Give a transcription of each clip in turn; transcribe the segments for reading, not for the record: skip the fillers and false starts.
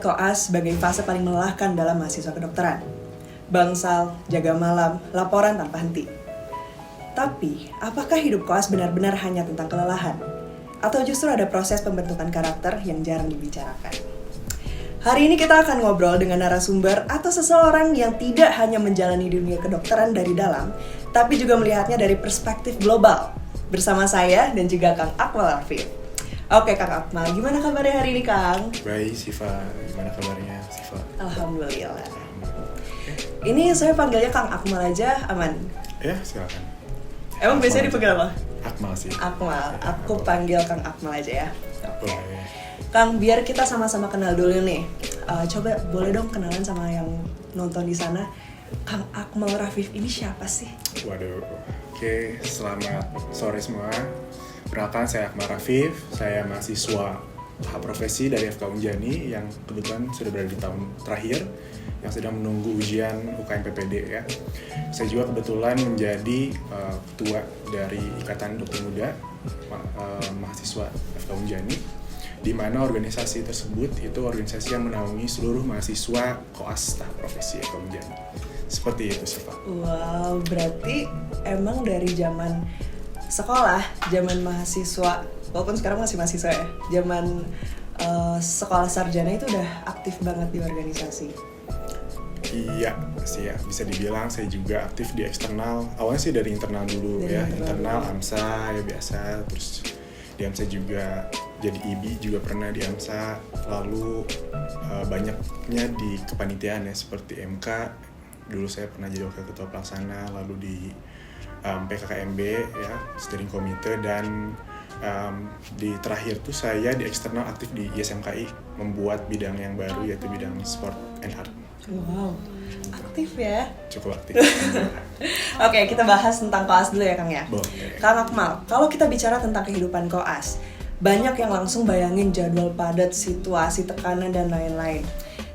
melihat koas sebagai fase paling melelahkan dalam mahasiswa kedokteran. Bangsal, jaga malam, laporan tanpa henti. Tapi, apakah hidup koas benar-benar hanya tentang kelelahan? Atau justru ada proses pembentukan karakter yang jarang dibicarakan? Hari ini kita akan ngobrol dengan narasumber atau seseorang yang tidak hanya menjalani dunia kedokteran dari dalam, tapi juga melihatnya dari perspektif global. Bersama saya dan juga Kang Akmal Rafif. Oke Kang Akmal, gimana kabarnya hari ini Kang? Baik Siva, gimana kabarnya Siva? Alhamdulillah. Ini saya panggilnya Kang Akmal aja, aman? Ya silakan. Emang biasanya dipanggil apa? Akmal sih. Akmal, aku panggil Kang Akmal aja ya. Boleh. Kang, biar kita sama-sama kenal dulu nih. Coba boleh dong kenalan sama yang nonton di sana. Kang Akmal Rafif ini siapa sih? Waduh, oke, selamat sore semua. Perkenalkan saya Akmal Rafif, saya mahasiswa tahap profesi dari FK Unjani yang kebetulan sudah berada di tahun terakhir yang sedang menunggu ujian UKM PPD ya. Saya juga kebetulan menjadi ketua dari Ikatan Dokter Muda mahasiswa FK Unjani, di mana organisasi tersebut itu organisasi yang menaungi seluruh mahasiswa koas tahap profesi FK Unjani. Seperti itu sih Pak. Wow, berarti emang dari zaman sekolah, zaman mahasiswa, walaupun sekarang masih mahasiswa ya, zaman sekolah sarjana itu udah aktif banget di organisasi. Iya sih ya, bisa dibilang saya juga aktif di eksternal. Awalnya sih dari internal dulu dari ya, internal AMSA ya biasa. Terus di AMSA juga jadi IBI juga pernah di AMSA. Lalu banyaknya di kepanitiaan ya seperti MK. Dulu saya pernah jadi wakil ketua pelaksana, lalu di PKKMB ya, steering committee, dan di terakhir tuh saya di eksternal aktif di ISMKI membuat bidang yang baru yaitu bidang sport and art. Wow, aktif ya? Cukup aktif. Oke, kita bahas tentang koas dulu ya Kang ya. Boleh. Kang Akmal, kalau kita bicara tentang kehidupan koas, banyak yang langsung bayangin jadwal padat, situasi tekanan dan lain-lain.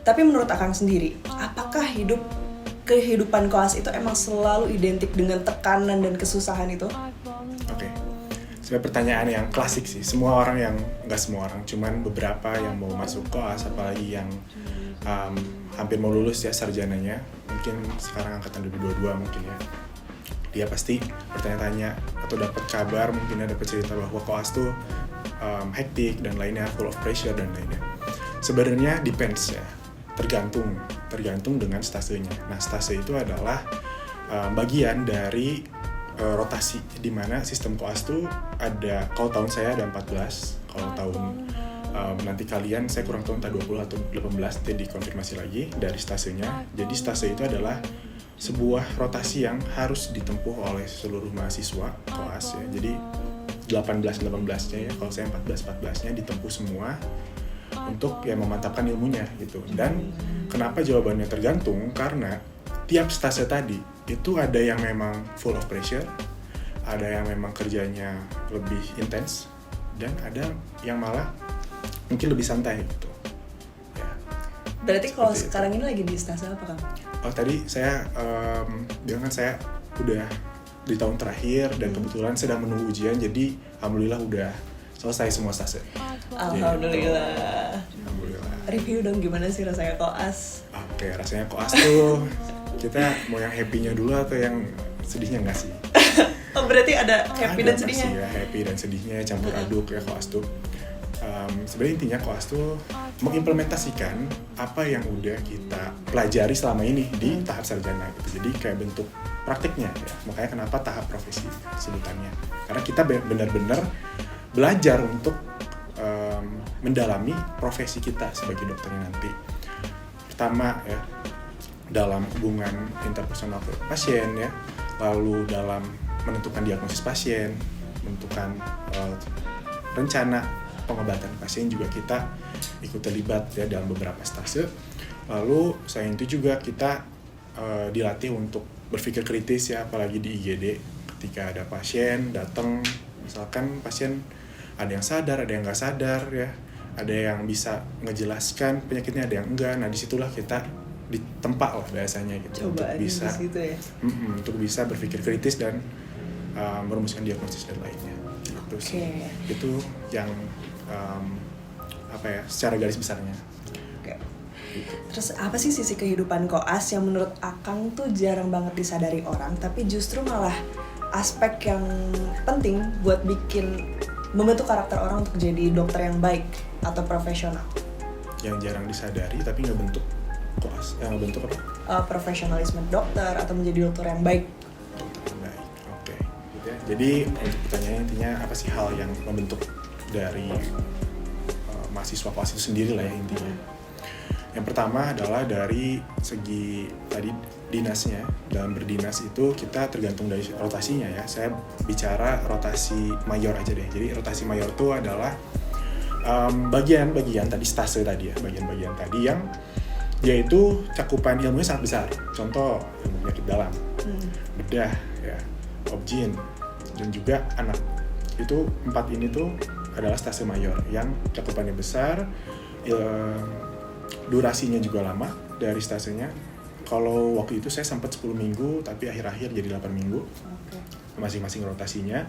Tapi menurut Akang sendiri, apakah kehidupan koas itu emang selalu identik dengan tekanan dan kesusahan itu? Oke. Sebenarnya pertanyaan yang klasik sih. Semua orang yang, nggak semua orang, cuman beberapa yang mau masuk koas, apalagi yang hampir mau lulus ya sarjananya, mungkin sekarang angkatan 2022 mungkin ya. Dia pasti bertanya-tanya atau dapat kabar, mungkin ada cerita bahwa koas tuh hektik dan lainnya, full of pressure dan lainnya. Sebenarnya depends ya. Tergantung dengan stasenya. Nah, stase itu adalah bagian dari rotasi, di mana sistem koas tuh ada, kalau tahun saya ada 14, kalau tahun nanti kalian saya kurang tahu entah 20 atau 18, nanti dikonfirmasi lagi dari stasenya. Jadi stase itu adalah sebuah rotasi yang harus ditempuh oleh seluruh mahasiswa koas ya. Jadi 18-18-nya ya, kalau saya 14-14-nya ditempuh semua untuk ya memantapkan ilmunya gitu. Dan kenapa jawabannya tergantung? Karena tiap stase tadi itu ada yang memang full of pressure, ada yang memang kerjanya lebih intens, dan ada yang malah mungkin lebih santai gitu. Ya. Berarti kalau Seperti sekarang ini lagi di stase apa Kang? Oh tadi saya bilang kan saya udah di tahun terakhir dan kebetulan sedang menunggu ujian, jadi alhamdulillah udah selesai semua stase. Alhamdulillah. Alhamdulillah. Review dong gimana sih rasanya koas? Oke, rasanya koas tuh kita mau yang happy-nya dulu atau yang sedihnya nggak sih? Oh berarti ada happy Ada dan sedihnya? pasti ya, happy dan sedihnya campur aduk ya koas tuh. Sebenarnya intinya koas tuh mengimplementasikan apa yang udah kita pelajari selama ini di tahap sarjana gitu. Jadi kayak bentuk praktiknya ya. Makanya kenapa tahap profesi sebutannya. Karena kita benar-benar belajar untuk mendalami profesi kita sebagai dokternya nanti. Pertama ya, dalam hubungan interpersonal ke pasien ya, lalu dalam menentukan diagnosis pasien, menentukan rencana pengobatan pasien juga kita ikut terlibat ya dalam beberapa stase. Lalu selain itu juga kita dilatih untuk berpikir kritis ya, apalagi di IGD ketika ada pasien datang, misalkan pasien ada yang sadar, ada yang nggak sadar ya, ada yang bisa ngejelaskan penyakitnya, ada yang enggak. Nah disitulah kita ditempa lah bahasanya gitu. Cobaan untuk bisa gitu ya? untuk bisa berpikir kritis dan merumuskan diagnosis dan lainnya. Gitu sih. Itu yang secara garis besarnya. gitu. Terus apa sih sisi kehidupan koas yang menurut Akang tuh jarang banget disadari orang, tapi justru malah aspek yang penting buat membentuk karakter orang untuk jadi dokter yang baik atau profesional? Yang jarang disadari tapi nggak bentuk koas, nggak bentuk apa? Profesionalisme dokter atau menjadi dokter yang baik. Dokter yang baik, oke. Gitu ya. Jadi untuk pertanyaannya intinya apa sih hal yang membentuk dari mahasiswa koas itu sendiri lah ya intinya. Yang pertama adalah dari segi tadi dinasnya. Dalam berdinas itu kita tergantung dari rotasinya ya. Saya bicara rotasi mayor aja deh. Jadi rotasi mayor itu adalah bagian-bagian tadi stase tadi ya, bagian-bagian tadi yang dia itu cakupan ilmunya sangat besar. Contoh ilmu penyakit dalam, bedah, ya, obgyn, dan juga anak. Itu 4 ini tuh adalah stase mayor yang cakupannya besar, durasinya juga lama dari stasenya. Kalau waktu itu saya sempat 10 minggu, tapi akhir-akhir jadi 8 minggu. Masing-masing rotasinya.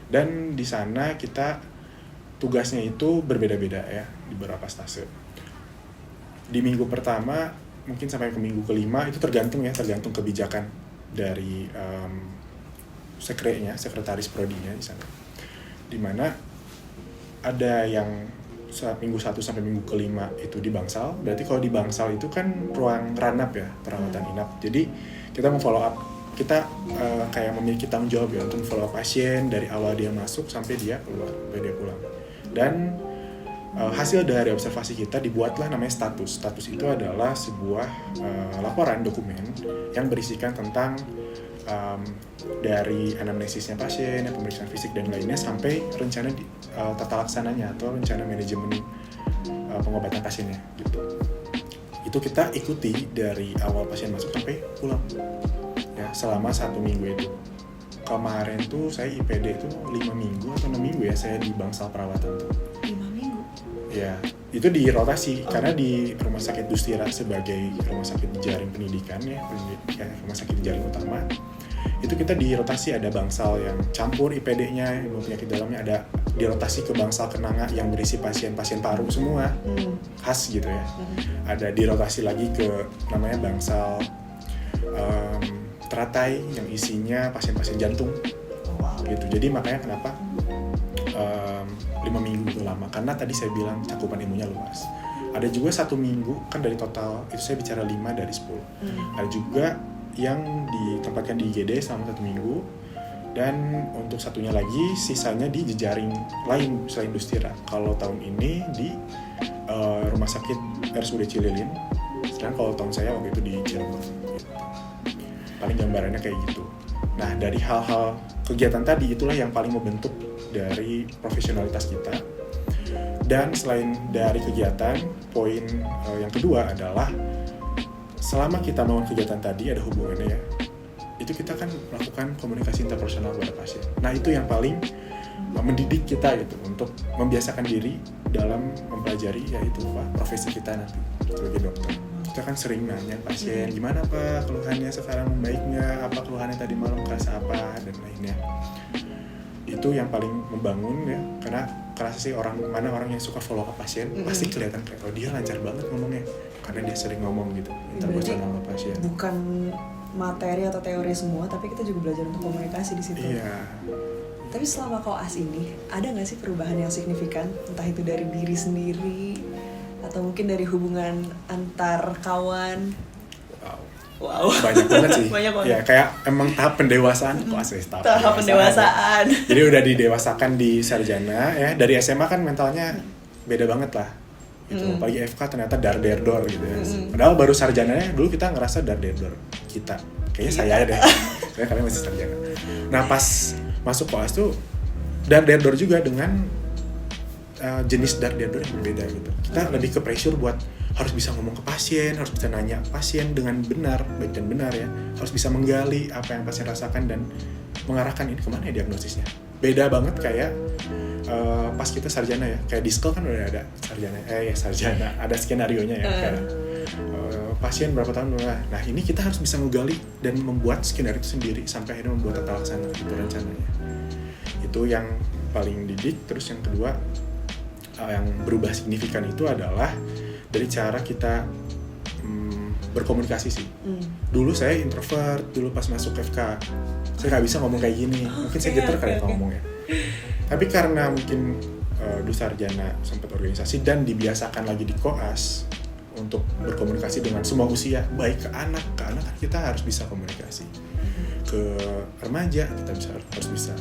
Dan di sana kita tugasnya itu berbeda-beda ya di beberapa stase. Di minggu pertama mungkin sampai ke minggu kelima itu tergantung kebijakan dari sekretaris prodinya di sana. Dimana ada yang minggu 1 sampai minggu kelima itu di bangsal. Berarti kalau di bangsal itu kan ruang ranap ya, perawatan inap. Jadi kita mau follow up, kita kayak memiliki tanggung jawab ya untuk follow up pasien dari awal dia masuk sampai dia keluar, sampai dia pulang. Dan hasil dari observasi kita dibuatlah namanya status. Status itu adalah sebuah laporan dokumen yang berisikan tentang dari anamnesisnya pasien, pemeriksaan fisik dan lainnya sampai rencana tata laksananya atau rencana manajemen pengobatan pasiennya gitu. Itu kita ikuti dari awal pasien masuk sampai pulang ya selama 1 minggu itu. Kemarin tuh saya IPD itu 5 minggu atau 6 minggu ya saya di bangsal perawatan tuh. 5 minggu? Ya, itu di rotasi karena di Rumah Sakit Dustira sebagai rumah sakit jaring pendidikan ya rumah sakit jaring utama. Itu kita di rotasi ada bangsal yang campur IPD-nya, ilmu penyakit dalamnya, ada di rotasi ke bangsal kenanga yang berisi pasien-pasien paru semua, khas gitu ya. Ada di rotasi lagi ke namanya bangsal teratai yang isinya pasien-pasien jantung. Gitu. Jadi makanya kenapa 5 minggu itu lama, karena tadi saya bilang cakupan ilmunya luas. Ada juga 1 minggu, kan dari total itu saya bicara 5 dari 10. Ada juga yang ditempatkan di IGD selama 1 minggu, dan untuk satunya lagi sisanya di jejaring lain selain Dustira. Kalau tahun ini di Rumah Sakit RSUD Cililin, sedangkan kalau tahun saya waktu itu di Cirebon. Paling gambarannya kayak gitu. Nah, dari hal-hal kegiatan tadi itulah yang paling membentuk dari profesionalitas kita. Dan selain dari kegiatan, poin yang kedua adalah selama kita melakukan kegiatan tadi ada hubungannya ya, itu kita kan melakukan komunikasi interpersonal pada pasien. Nah itu yang paling mendidik kita gitu untuk membiasakan diri dalam mempelajari yaitu profesi kita nanti sebagai dokter. Kita kan sering nanya pasien, gimana Pak keluhannya sekarang, membaik nggak, apa keluhannya tadi malam, kerasa apa, dan lainnya. Itu yang paling membangun ya, karena kerasa sih orang yang suka follow up pasien pasti kelihatan kayak oh dia lancar banget ngomongnya karena dia sering ngomong gitu interpersonal sama pasien. Bukan materi atau teori semua, tapi kita juga belajar untuk komunikasi di situ. Iya. Tapi selama koas ini ada nggak sih perubahan yang signifikan, entah itu dari diri sendiri atau mungkin dari hubungan antar kawan? Wow. Banyak banget sih. Banyak banget. Ya kayak emang tahap pendewasaan kok tahap pendewasaan. Jadi udah didewasakan di sarjana ya. Dari SMA kan mentalnya beda banget lah. Gitu. Apalagi FK ternyata dar-der-dor gitu ya. Padahal baru sarjananya dulu kita ngerasa dar-der-dor. Kayaknya saya deh. Saya kalian masih sarjana. Nah, pas masuk koas tuh dar-der-dor juga dengan jenis dar-der-dor yang berbeda gitu. Kita lebih ke pressure buat harus bisa ngomong ke pasien, harus bisa nanya pasien dengan benar, baik dan benar ya. Harus bisa menggali apa yang pasien rasakan dan mengarahkan ini kemana ya diagnosisnya. Beda banget kayak pas kita sarjana ya, kayak Diskel kan udah ada sarjana, ada skenario-nya ya. Kayak, pasien berapa tahun udah. Nah ini kita harus bisa menggali dan membuat skenario itu sendiri sampai akhirnya membuat tata laksana itu rencananya. Itu yang paling didik. Terus yang kedua yang berubah signifikan itu adalah dari cara kita berkomunikasi sih. Dulu saya introvert, dulu pas masuk FK saya nggak bisa ngomong kayak gini, mungkin saya geter kali kalau ngomongnya. Tapi karena mungkin dulu sarjana sempat organisasi dan dibiasakan lagi di koas untuk berkomunikasi dengan semua usia, baik ke anak kan kita harus bisa komunikasi, ke remaja kita harus bisa,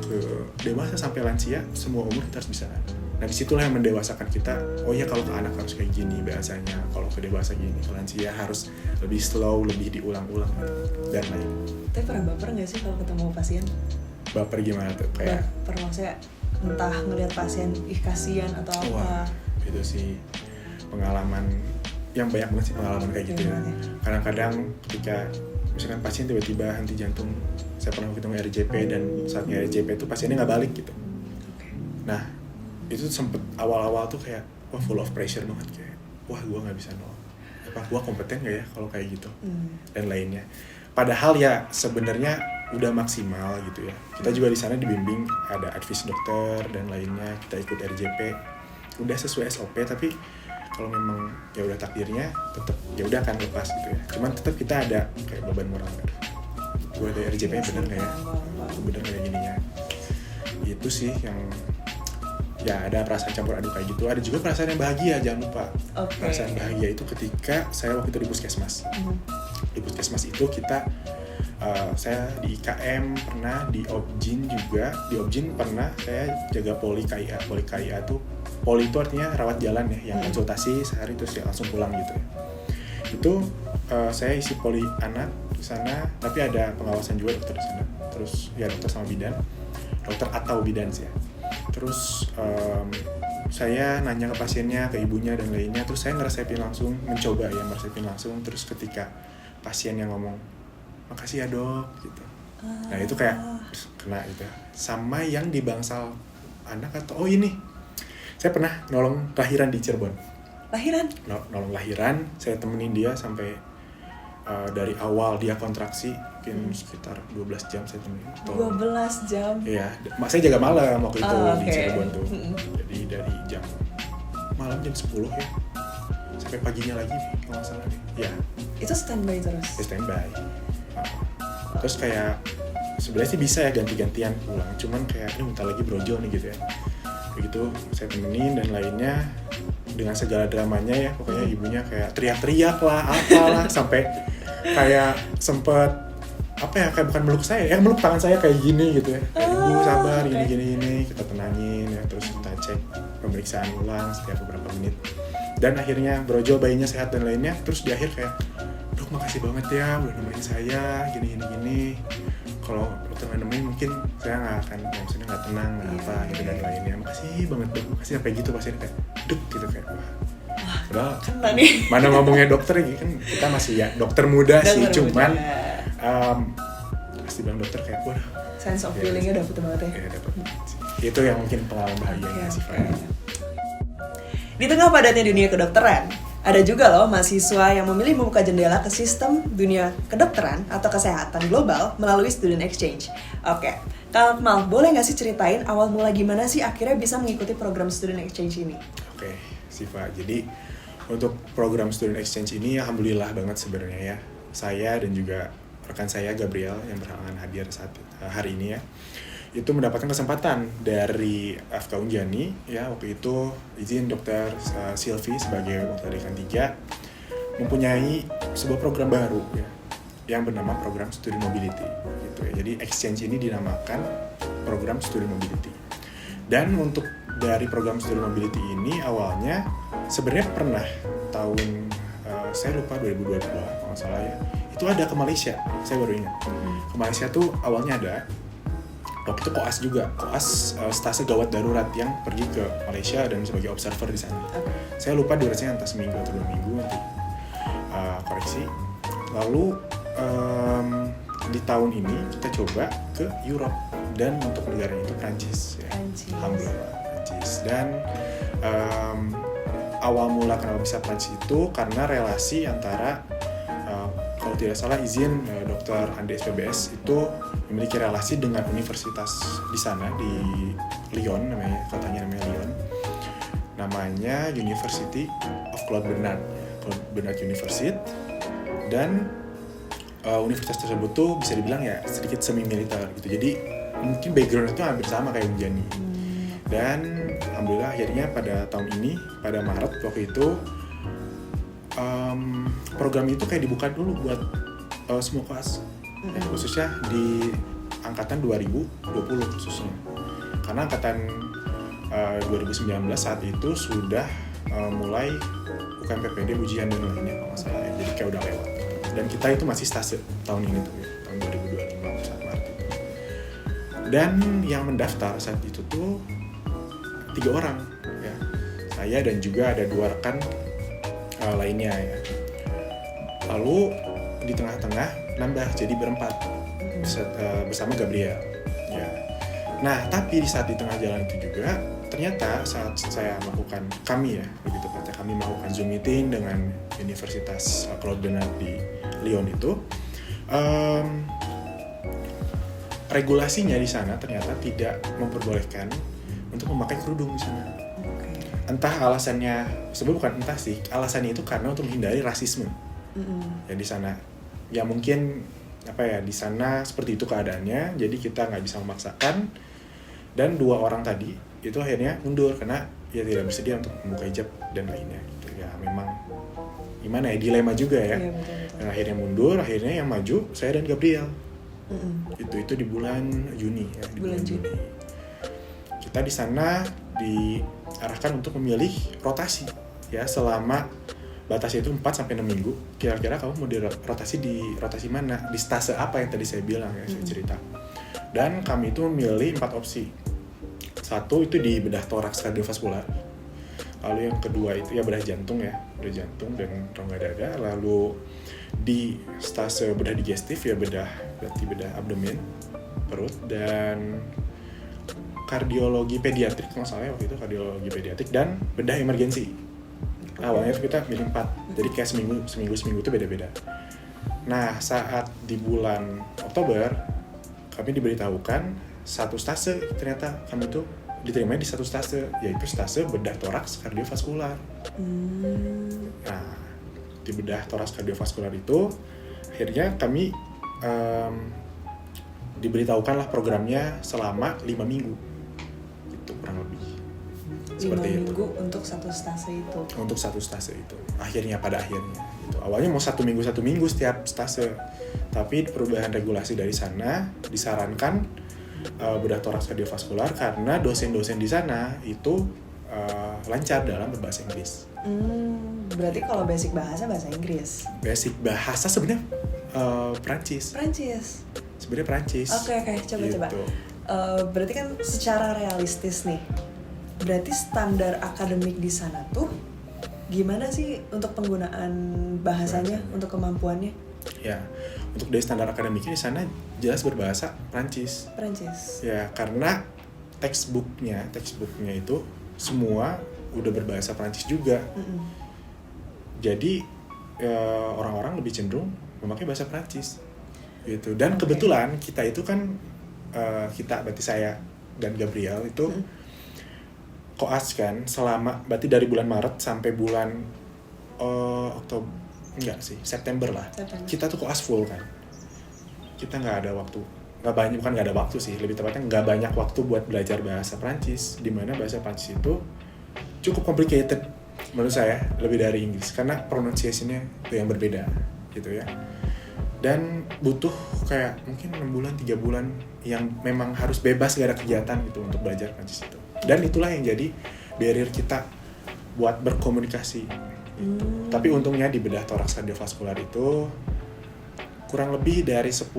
ke dewasa sampai lansia, semua umur kita harus bisa. Nah disitulah yang mendewasakan kita. Oh ya, kalau ke anak harus kayak gini bahasanya, kalau ke dewasa gini, ke lansia harus lebih slow, lebih diulang-ulang dan lain. Tapi pernah baper nggak sih kalau ketemu pasien? Baper gimana tuh? Kayak baper maksudnya entah ngelihat pasien kasihan atau apa. Wah, itu sih pengalaman yang banyak banget sih, pengalaman kayak gitu ya. Kadang-kadang ketika misalkan pasien tiba-tiba henti jantung, saya pernah hitung RJP dan saatnya RJP itu pasiennya nggak balik gitu. Nah itu sempet awal-awal tuh kayak wah full of pressure banget, kayak wah gue nggak bisa nolong, apa gue kompeten nggak ya kalau kayak gitu dan lainnya. Padahal ya sebenarnya udah maksimal gitu ya. Kita juga di sana dibimbing, ada advis dokter dan lainnya, kita ikut RJP, udah sesuai SOP. Tapi kalau memang ya udah takdirnya, tetap ya udah akan lepas gitu ya. Cuman tetap kita ada kayak beban moral kan. Gue ada RJP bener nggak ya? Bener nggak gininya? Itu sih yang ya ada perasaan campur aduk kayak gitu. Ada juga perasaan yang bahagia, jangan lupa. Perasaan bahagia itu ketika saya waktu itu di puskesmas. Di puskesmas itu kita saya di IKM pernah, di Objin juga. Di Objin pernah saya jaga poli KIA. Poli KIA tuh, poli itu artinya rawat jalan ya, yang konsultasi sehari terus ya langsung pulang gitu ya. Itu saya isi poli anak di sana, tapi ada pengawasan juga dokter di sana. Terus ya dokter sama bidan, dokter atau bidan sih ya. Terus saya nanya ke pasiennya, ke ibunya dan lainnya. Terus saya ngeresepin langsung, mencoba ya meresepin langsung. Terus ketika pasien yang ngomong makasih ya dok gitu, nah itu kayak kena gitu. Sama yang di bangsal anak atau ini saya pernah nolong lahiran di Cirebon. Nolong lahiran, saya temenin dia sampai dari awal dia kontraksi mungkin sekitar 12 jam saya temenin. 12 jam? Iya, saya jaga malam waktu itu di Cirebon tuh. Jadi dari jam malam jam 10 ya sampai paginya lagi kalau nggak salah nih. Ya. Itu standby terus? Ya, standby. Terus kayak sebenarnya sih bisa ya ganti-gantian pulang, cuman kayak ini bentar lagi brojo nih gitu ya. Begitu saya temenin dan lainnya dengan segala dramanya ya, pokoknya ibunya kayak teriak-teriak lah, apalah sampai kayak sempet apa ya, kayak bukan meluk saya, meluk tangan saya kayak gini gitu ya. Kayak ibu sabar, gini, kita tenangin ya, terus kita cek pemeriksaan ulang setiap beberapa menit. Dan akhirnya brojo, bayinya sehat dan lainnya. Terus di akhir kayak, dok makasih banget ya udah nemenin saya gini. Kalau dokter nggak nemenin mungkin saya nggak akan, maksudnya nggak tenang apa gitu dan lainnya. Makasih banget dok, makasih sampai gitu pasiennya kayak duk gitu kayak wah padahal mana ngomongnya dokter gitu kan, kita masih ya dokter muda sih, cuman pasti bilang dokter kayak waduh, sense of feelingnya dapet banget ya. Iya dapet. Itu yang mungkin pengalaman bahagianya sih. Di tengah padatnya dunia kedokteran, ada juga loh mahasiswa yang memilih membuka jendela ke sistem dunia kedokteran atau kesehatan global melalui student exchange. Oke, Kak Akmal, boleh nggak sih ceritain awal mula gimana sih akhirnya bisa mengikuti program student exchange ini? Oke, Siva. Jadi untuk program student exchange ini alhamdulillah banget sebenarnya ya. Saya dan juga rekan saya Gabriel yang berhalangan hadir saat hari ini ya, itu mendapatkan kesempatan dari FK Unjani ya, waktu itu izin dokter Sylvie sebagai wakil dekan 3 mempunyai sebuah program baru ya yang bernama program Student Mobility gitu ya. Jadi exchange ini dinamakan program Student Mobility. Dan untuk dari program Student Mobility ini awalnya sebenarnya pernah tahun saya lupa 2022 kalau nggak salah ya, itu ada ke Malaysia. Saya baru ingat ke Malaysia tuh awalnya ada. Waktu itu koas juga, stase gawat darurat yang pergi ke Malaysia dan sebagai observer di sana. Saya lupa durasinya entah seminggu atau 2 minggu, nanti koreksi. Lalu di tahun ini kita coba ke Europe dan untuk negaranya itu Prancis ya. Alhamdulillah Prancis. Dan awal mula kenapa bisa Prancis itu karena relasi antara kalau tidak salah izin Dr. Ande SPBS itu memiliki relasi dengan universitas di sana di Lyon, kotanya namanya Lyon. Namanya University of Claude Bernard University. Dan universitas tersebut tuh bisa dibilang ya sedikit semi militer gitu. Jadi mungkin background itu hampir sama kayak Unjani. Dan alhamdulillah akhirnya pada tahun ini, pada Maret waktu itu, program itu kayak dibuka dulu buat semua kelas, ya, khususnya di angkatan 2020 khususnya. Karena angkatan 2019 saat itu sudah mulai UKMPPD, ujian dan lainnya kalau nggak salah ya. Jadi kayak udah lewat. Dan kita itu masih stase tahun ini tuh ya, tahun 2025 saat Maret itu. Dan yang mendaftar saat itu tuh 3 orang ya. Saya dan juga ada 2 rekan lainnya ya. Lalu di tengah-tengah nambah jadi berempat bersama Gabriel ya. Nah tapi di saat di tengah jalan itu juga ternyata saat saya melakukan, kami ya lebih tepatnya kami melakukan Zoom meeting dengan Universitas Claude Bernard di Lyon itu, regulasinya di sana ternyata tidak memperbolehkan untuk memakai kerudung di sana. Entah alasannya, sebenarnya bukan entah sih, alasannya itu karena untuk menghindari rasisme. Ya di sana, ya mungkin apa ya, di sana seperti itu keadaannya, jadi kita nggak bisa memaksakan. Dan 2 orang tadi itu akhirnya mundur karena ya tidak bersedia untuk membuka hijab dan lainnya gitu. Ya memang gimana ya, dilema juga ya. Iya, betul. Dan akhirnya mundur, akhirnya yang maju saya dan Gabriel. Itu di bulan Juni ya, di bulan Juni. Kita di sana diarahkan untuk memilih rotasi ya, selama batasnya itu 4 sampai 6 minggu. Kira-kira kamu mau dirotasi di rotasi mana? Di stase apa yang tadi saya bilang ya, saya cerita. Dan kami itu memilih 4 opsi. 1 itu di bedah toraks kardiovaskular. Lalu yang kedua itu ya bedah jantung ya, bedah jantung dan rongga dada. Lalu di stase bedah digestif ya, berarti bedah abdomen, perut, dan kardiologi pediatrik kalau salah waktu itu, kardiologi pediatrik, dan bedah emergensi. Awalnya itu kita milih 4, jadi kayak seminggu itu beda-beda. Nah saat di bulan Oktober kami diberitahukan 1 stase, ternyata kami tuh diterima di 1 stase, yaitu stase bedah toraks kardiovaskular. Nah di bedah toraks kardiovaskular itu akhirnya kami diberitahukanlah programnya selama 5 minggu gitu, kurang lebih 5 minggu itu. Untuk 1 stase itu. Untuk 1 stase itu. Akhirnya pada akhirnya gitu. Awalnya mau 1 minggu setiap stase. Tapi perubahan regulasi dari sana disarankan bedah toraks kardiovaskular karena dosen-dosen di sana itu lancar dalam berbahasa Inggris. Berarti kalau basic bahasa Inggris. Basic bahasa sebenarnya Prancis. Sebenarnya Prancis. Oke, coba. Berarti kan secara realistis nih, berarti standar akademik di sana tuh gimana sih untuk penggunaan bahasanya, untuk kemampuannya? Ya, untuk dari standar akademiknya di sana jelas berbahasa Prancis. Ya, karena textbooknya itu semua udah berbahasa Prancis juga. Jadi orang-orang lebih cenderung memakai bahasa Prancis gitu. Dan kebetulan kita itu kan berarti saya dan Gabriel itu koas kan selama, berarti dari bulan Maret sampai bulan September lah. Kita tuh koas full kan. Kita nggak ada waktu, bukan nggak ada waktu sih, lebih tepatnya nggak banyak waktu buat belajar bahasa Prancis, di mana bahasa Prancis itu cukup complicated menurut saya, lebih dari Inggris karena pronunciation-nya itu yang berbeda gitu ya. Dan butuh kayak mungkin 6 bulan, 3 bulan yang memang harus bebas, gak ada kegiatan gitu untuk belajar Prancis itu. Dan itulah yang jadi barrier kita buat berkomunikasi. Tapi untungnya di bedah toraks kardiovaskular itu kurang lebih dari 10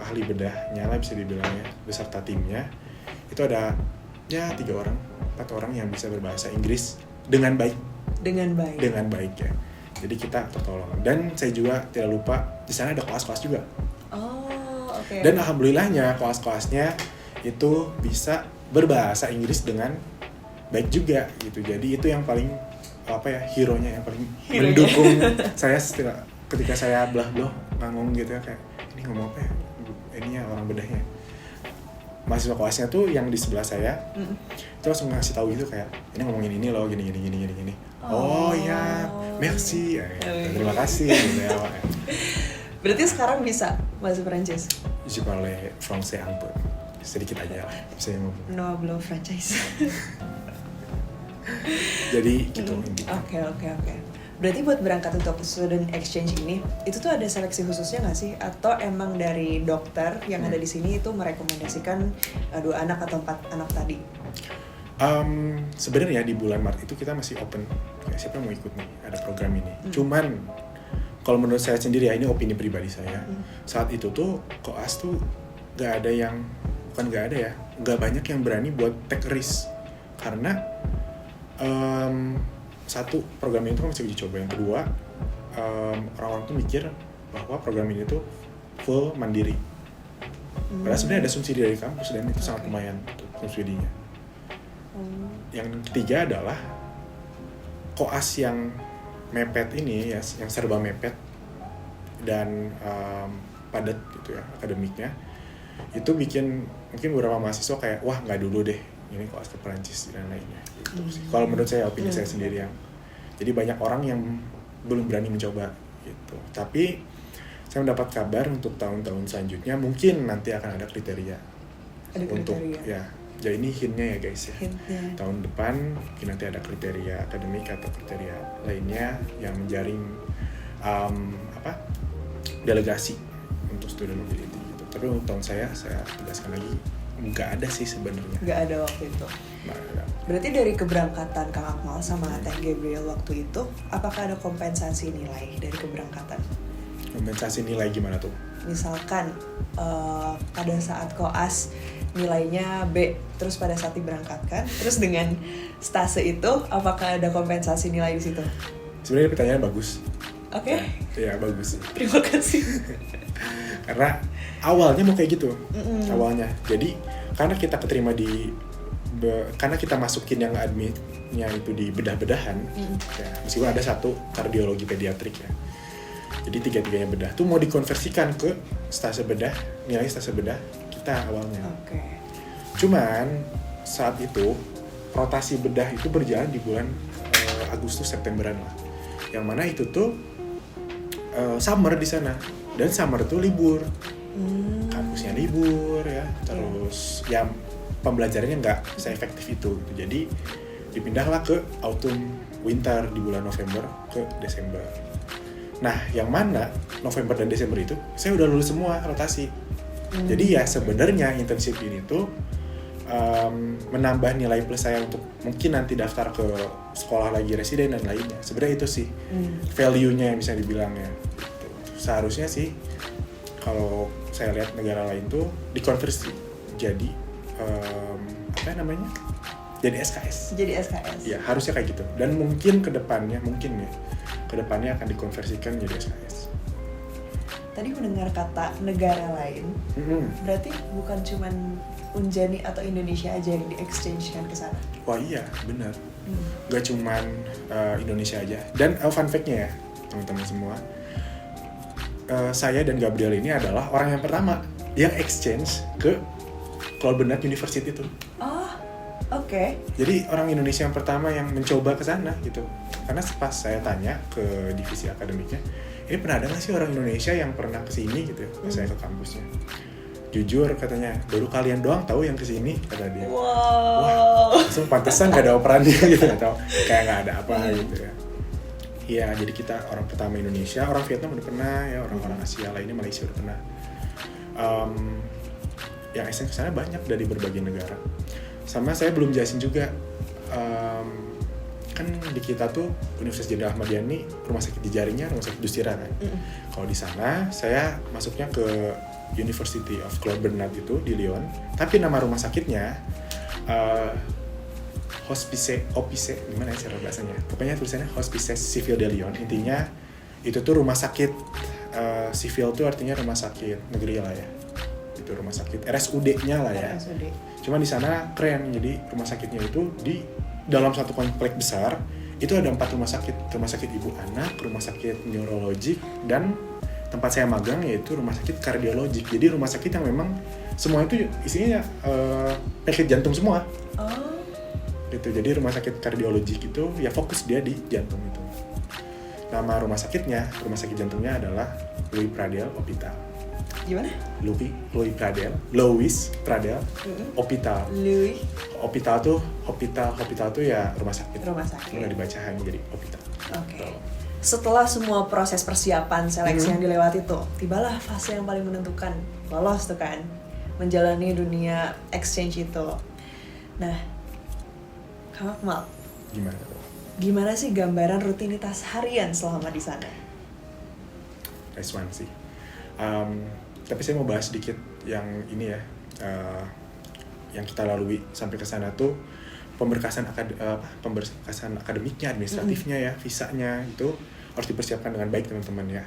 ahli bedahnya lah bisa dibilang ya, beserta timnya. Itu ada ya 4 orang yang bisa berbahasa Inggris dengan baik ya. Jadi kita tertolong. Dan saya juga tidak lupa di sana ada kelas-kelas juga. Dan alhamdulillahnya kelas-kelasnya itu bisa berbahasa Inggris dengan baik juga gitu. Jadi itu yang paling hero-nya yang paling mendukung saya ketika saya belah-belah ngomong gitu ya, kayak ini ngomong apa ya? Ini ya orang bedahnya. Mahasiswa kelasnya tuh yang di sebelah saya itu langsung ngasih tahu gitu kayak ini ngomongin ini loh, gini. oh ya, merci, terima kasih gitu ya. Berarti sekarang bisa bahasa Perancis? Je parle français un peu, sedikit aja lah saya ngomong. No, belum franchise. Jadi gitu intinya. Oke. Berarti buat berangkat untuk student exchange ini, itu tuh ada seleksi khususnya nggak sih? Atau emang dari dokter yang ada di sini itu merekomendasikan 2 anak atau 4 anak tadi? Sebenarnya di bulan Maret itu kita masih open, kayak siapa yang mau ikut nih, ada program ini. Cuman kalau menurut saya sendiri ya, ini opini pribadi saya, saat itu tuh koas tuh nggak banyak yang berani buat take risk, karena satu, program ini tuh masih uji coba. Yang kedua, orang-orang tuh mikir bahwa program ini tuh full mandiri. Padahal sebenarnya ada subsidi dari kampus dan itu sangat lumayan untuk subsidinya. Yang ketiga adalah koas yang mepet ini ya, yang serba mepet dan padat gitu ya akademiknya, itu bikin mungkin beberapa mahasiswa kayak wah nggak dulu deh ini koas ke Perancis dan lainnya gitu sih. Kalau menurut saya, opini saya sendiri yang jadi banyak orang yang belum berani mencoba gitu. Tapi saya mendapat kabar untuk tahun-tahun selanjutnya mungkin nanti akan ada kriteria. Untuk ya. Jadi ini hintnya ya guys ya. Tahun depan mungkin nanti ada kriteria akademik atau kriteria lainnya yang menjaring delegasi untuk student mobility gitu. Tapi untuk tahun saya tegaskan lagi nggak ada sih sebenarnya. Nggak ada waktu itu. Nggak ada. Berarti dari keberangkatan Kang Akmal sama Teh Gabriel waktu itu, apakah ada kompensasi nilai dari keberangkatan? Kompensasi nilai gimana tuh? Misalkan pada saat koas nilainya B, terus pada saat diberangkatkan, terus dengan stase itu, apakah ada kompensasi nilai di situ? Sebenarnya pertanyaan bagus. Oke. Iya bagus sih. Terima kasih. Karena awalnya mau kayak gitu, awalnya. Jadi karena kita keterima karena kita masukin yang admitnya itu di bedah-bedahan, ya, meskipun ada satu kardiologi pediatrik ya. Jadi 3-3-nya bedah tuh mau dikonversikan ke stase bedah, nilai stase bedah kita awalnya. Oke. Cuman saat itu rotasi bedah itu berjalan di bulan Agustus Septemberan lah. Yang mana itu tuh summer di sana, dan summer tuh libur, kampusnya libur ya, terus ya pembelajarannya nggak se-efektif itu gitu. Jadi dipindahlah ke autumn winter di bulan November ke Desember. Nah, yang mana November dan Desember itu saya udah lulus semua rotasi. Jadi ya sebenarnya internship ini tuh menambah nilai plus saya untuk mungkin nanti daftar ke sekolah lagi residen dan lainnya. Sebenarnya itu sih value-nya yang bisa dibilang ya. Gitu. Seharusnya sih kalau saya lihat negara lain tuh dikonversi jadi jadi SKS. Jadi SKS. Ya harusnya kayak gitu. Dan mungkin kedepannya akan dikonversikan menjadi SKS. Tadi mendengar kata negara lain, berarti bukan cuman Unjani atau Indonesia aja yang di-exchange-kan ke sana? Wah iya, benar. Gak cuman Indonesia aja. Dan fun fact-nya ya, teman-teman semua, saya dan Gabriel ini adalah orang yang pertama yang exchange ke Claude Bernard University itu. Oh, oke. Jadi orang Indonesia yang pertama yang mencoba ke sana gitu. Karena pas saya tanya ke divisi akademiknya, ini pernah ada nggak sih orang Indonesia yang pernah kesini gitu? Saya ke kampusnya. Jujur katanya, baru kalian doang tahu yang kesini, kata dia. Wow. Wah, langsung pantesan nggak ada operannya gitu, atau kayak nggak ada apa gitu ya. Iya, jadi kita orang pertama Indonesia, orang Vietnam udah pernah ya, orang-orang Asia lainnya, Malaysia udah pernah. Yang exchange kesana banyak dari berbagai negara. Sama saya belum jelasin juga, kan di kita tuh Universitas Jenderal Ahmadiyah ini rumah sakit di jaringnya rumah sakit Dustira kan. Kalau di sana saya masuknya ke University of Claude Bernard itu di Lyon, tapi nama rumah sakitnya Hospice gimana ya cara bahasanya? Pokoknya tulisannya Hospice Civil de Lyon. Intinya itu tuh rumah sakit sivil tuh artinya rumah sakit negeri lah ya. Itu rumah sakit RSUD-nya lah ya. RSUD. Cuma di sana keren, jadi rumah sakitnya itu di dalam satu komplek besar itu ada 4 rumah sakit ibu anak, rumah sakit neurologik, dan tempat saya magang yaitu rumah sakit kardiologik. Jadi rumah sakit yang memang semua itu isinya penyakit jantung semua. Oh. gitu. Jadi rumah sakit kardiologi gitu ya fokus dia di jantung itu. Nama rumah sakit jantungnya adalah Louis Pradel Hospital. Gimana? Louis Pradel Hospital. Louis Hospital tuh ya rumah sakit. Nggak dibaca hanya jadi hospital. Oke. Gitu. Setelah semua proses persiapan seleksi yang dilewati tuh, tibalah fase yang paling menentukan. Lolos tuh kan, menjalani dunia exchange itu. Nah, Kang Akmal, Gimana tuh? gimana sih gambaran rutinitas harian selama di sana? Nice one sih. Tapi saya mau bahas sedikit yang ini ya, yang kita lalui sampai ke sana tuh pemberkasan akademiknya, administratifnya ya, visanya itu harus dipersiapkan dengan baik teman-teman ya.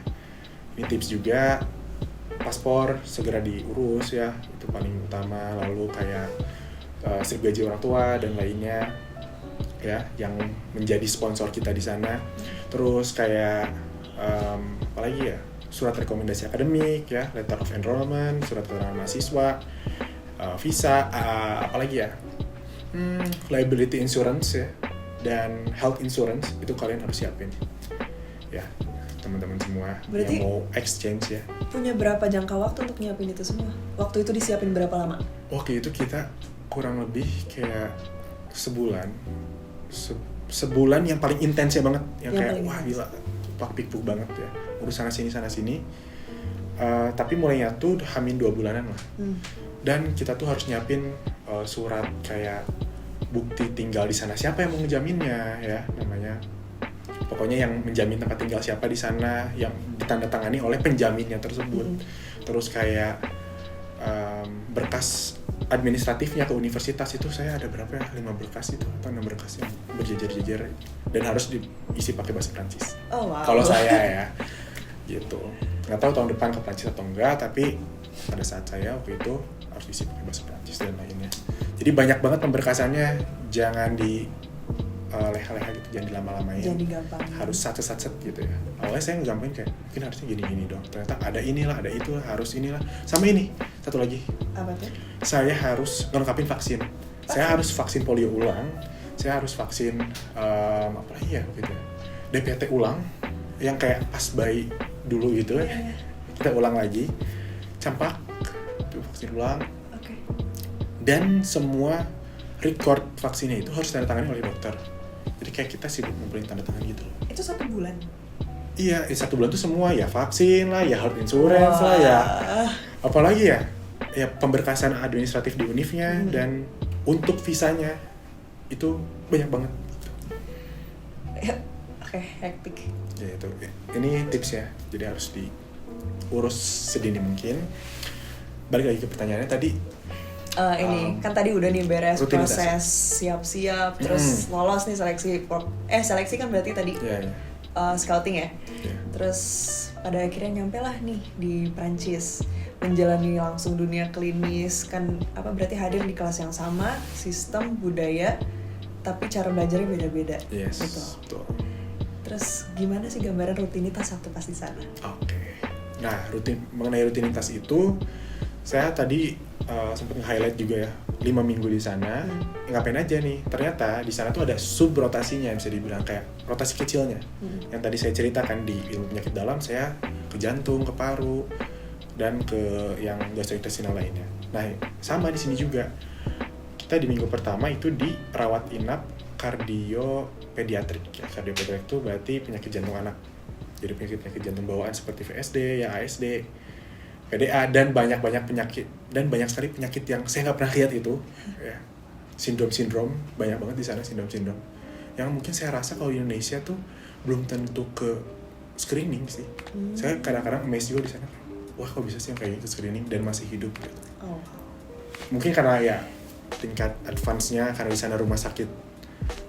Ini tips juga, paspor segera diurus ya, itu paling utama. Lalu kayak slip gaji orang tua dan lainnya ya, yang menjadi sponsor kita di sana. Terus kayak apalagi ya, surat rekomendasi akademik ya, letter of enrollment, surat keterangan mahasiswa, visa, apalagi ya, liability insurance ya, dan health insurance itu kalian harus siapin ya, teman-teman semua. Berarti yang mau exchange ya. punya berapa jangka waktu untuk nyiapin itu semua? Waktu itu disiapin berapa lama? Waktu itu kita kurang lebih kayak sebulan yang paling intens ya banget, yang kayak wah gila, pikpuk banget ya, urus sana sini. Tapi mulainya tuh hamin 2 bulanan lah. Dan kita tuh harus nyiapin surat kayak bukti tinggal di sana, siapa yang mau ngejaminnya ya, namanya pokoknya yang menjamin tempat tinggal siapa di sana, yang ditandatangani oleh penjaminnya tersebut. Terus kayak berkas administratifnya ke universitas itu saya ada berapa ya, 5 berkas itu atau 6 berkas yang berjejer-jejer dan harus diisi pakai bahasa Prancis. Oh wow. Kalau saya ya gitu, nggak tahu tahun depan ke Prancis atau enggak, tapi pada saat saya waktu itu harus diisi pakai bahasa Prancis dan lainnya. Jadi banyak banget pemberkasannya, jangan di leha-leha gitu, jangan dilama-lamain. Jangan digampang. Harus sat-sat gitu ya. Awalnya saya ngegampangin kayak mungkin harusnya gini-gini dong. Ternyata ada inilah, ada itulah, harus inilah. Sama ini, satu lagi. Apa tuh? Saya harus ngelengkapin vaksin. Saya harus vaksin polio ulang. Saya harus vaksin apa lagi ya gitu. DPT ulang yang kayak pas bayi dulu gitu. Kita ulang lagi. Campak, vaksin ulang. Oke. Dan semua record vaksinnya itu harus ditandatangani oleh dokter. Jadi kayak kita sibuk ngumpulin tanda tangan gitu loh. Itu 1 bulan? Iya, 1 bulan tuh semua ya vaksin lah, ya health insurance lah ya. Apalagi ya, ya pemberkasan administratif di univnya dan untuk visanya itu banyak banget. Oke, hektik. Ya itu, ini tips ya. Jadi harus diurus sedini mungkin. Balik lagi ke pertanyaannya tadi. Kan tadi udah nih beres Rutinitas. proses siap-siap, terus lolos nih seleksi kan berarti tadi Ya. scouting ya. Ya. Terus pada akhirnya nyampe lah nih di Prancis, menjalani langsung dunia klinis kan, apa berarti hadir di kelas yang sama, sistem, budaya, tapi cara belajarnya beda-beda. Yes. Gitu. Betul. Terus gimana sih gambaran rutinitas waktu pas di sana? Oke. Nah, mengenai rutinitas itu saya tadi sempat nge-highlight juga ya, 5 minggu di sana. Ngapain aja nih? Ternyata di sana tuh ada sub rotasinya, bisa dibilang kayak rotasi kecilnya. Yang tadi saya ceritakan di ilmu penyakit dalam, saya ke jantung, ke paru, dan ke yang gastrointestinal lainnya. Nah, sama di sini juga. Kita di minggu pertama itu di rawat inap kardiopediatrik. Ya, kardiopediatrik itu berarti penyakit jantung anak. Jadi penyakit jantung bawaan seperti VSD, ya ASD, PDA, dan banyak penyakit, dan banyak sekali penyakit yang saya nggak pernah lihat itu ya. Sindrom banyak banget di sana, sindrom yang mungkin saya rasa kalau di Indonesia tuh belum tentu ke screening sih. Saya kadang-kadang amazed juga di sana, wah kok bisa sih yang kayak gitu screening dan masih hidup gitu. Mungkin karena ya tingkat advance-nya, karena di sana rumah sakit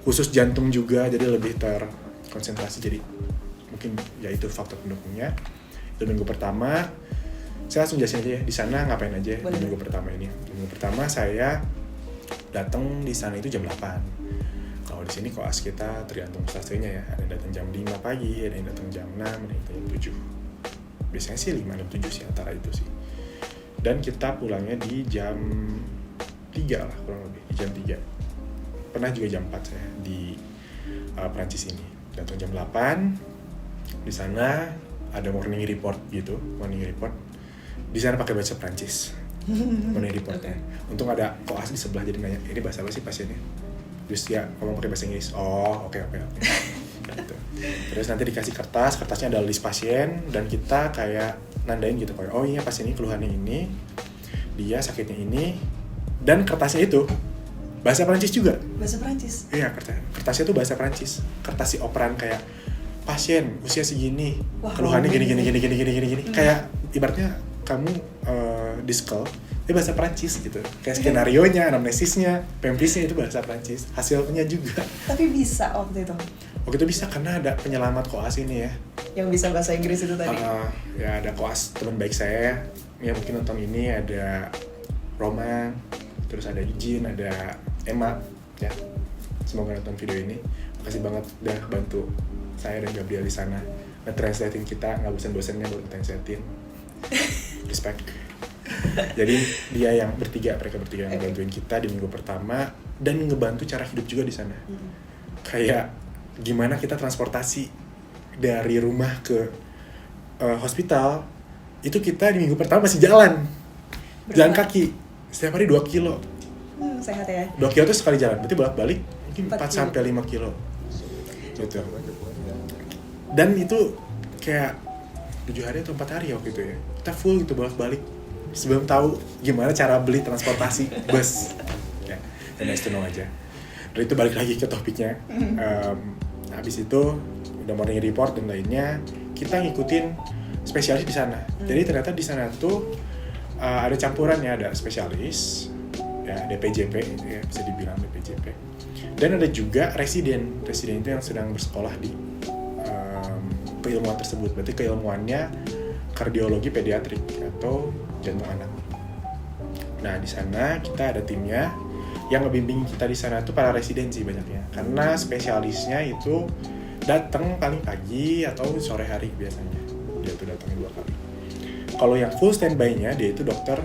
khusus jantung juga, jadi lebih terkonsentrasi, jadi mungkin ya itu faktor pendukungnya. Itu minggu pertama. Saya langsung jelasin aja ya, di sana ngapain aja. Boleh. Di minggu pertama ini. Di minggu pertama saya datang di sana itu jam 8. Kalau di sini koas kita tergantung stasiunnya ya. Ada yang datang jam 5 pagi, ada yang datang jam 6, ada yang datang jam 7. Biasanya sih 5 dan 7 sih, antara itu sih. Dan kita pulangnya di jam 3 lah kurang lebih, di jam 3. pernah juga jam 4 saya di Prancis ini. Datang jam 8, di sana ada morning report gitu, morning report. Di sana pakai bahasa Prancis, morning reportnya. Untung ada koas di sebelah jadi nanya, ini bahasa apa sih pasiennya? Terus ya ngomong pakai bahasa Inggris. Oh, oke. Gitu. Terus nanti dikasih kertasnya ada list pasien dan kita kayak nandain gitu kayak, oh iya pasien ini keluhannya ini, dia sakitnya ini, dan kertasnya itu bahasa Prancis juga. Bahasa Prancis? Iya, kertasnya tuh bahasa Prancis. Kertas si operan kayak pasien usia segini, keluhannya gini. Kayak ibaratnya kamu diskel, itu bahasa Prancis gitu. Kayak skenario-nya, anamnesisnya, pemprisnya itu bahasa Prancis. Hasilnya juga. Tapi bisa waktu itu? Waktu itu bisa karena ada penyelamat koas ini ya. Yang bisa bahasa Inggris itu tadi? Ya ada koas teman baik saya, ya mungkin nonton ini, ada Roman, terus ada Jin, ada Emma, ya. Semoga nonton video ini. Makasih banget udah bantu saya dan Gabriel di sana nge-translatein kita, nggak bosan-bosannya buat nge-translatein. Respect. Jadi mereka bertiga yang ngebantuin kita di minggu pertama dan ngebantu cara hidup juga di sana. Kayak gimana kita transportasi dari rumah ke hospital, itu kita di minggu pertama masih jalan kaki setiap hari 2 kilo. Sehat ya? 2 kilo itu sekali jalan, berarti bolak-balik mungkin 4-5 kilo gitu. Dan itu kayak 7 hari atau 4 hari waktu itu ya, kita full gitu bolak-balik sebelum tahu gimana cara beli transportasi bus ya, dan nice to know aja. Dan itu balik lagi ke topiknya. Habis itu udah morning report dan lainnya, kita ngikutin spesialis di sana. Jadi ternyata di sana tuh ada campuran ya, ada spesialis ya, DPJP ya, bisa dibilang DPJP, dan ada juga residen itu yang sedang bersekolah di keilmuan tersebut. Berarti keilmuannya kardiologi pediatrik atau jantung anak. Nah di sana kita ada timnya yang ngebimbing kita di sana tuh para residen sih banyaknya, karena spesialisnya itu datang paling pagi atau sore hari biasanya. Dia tuh datangnya 2 kali. Kalau yang full standby-nya dia itu dokter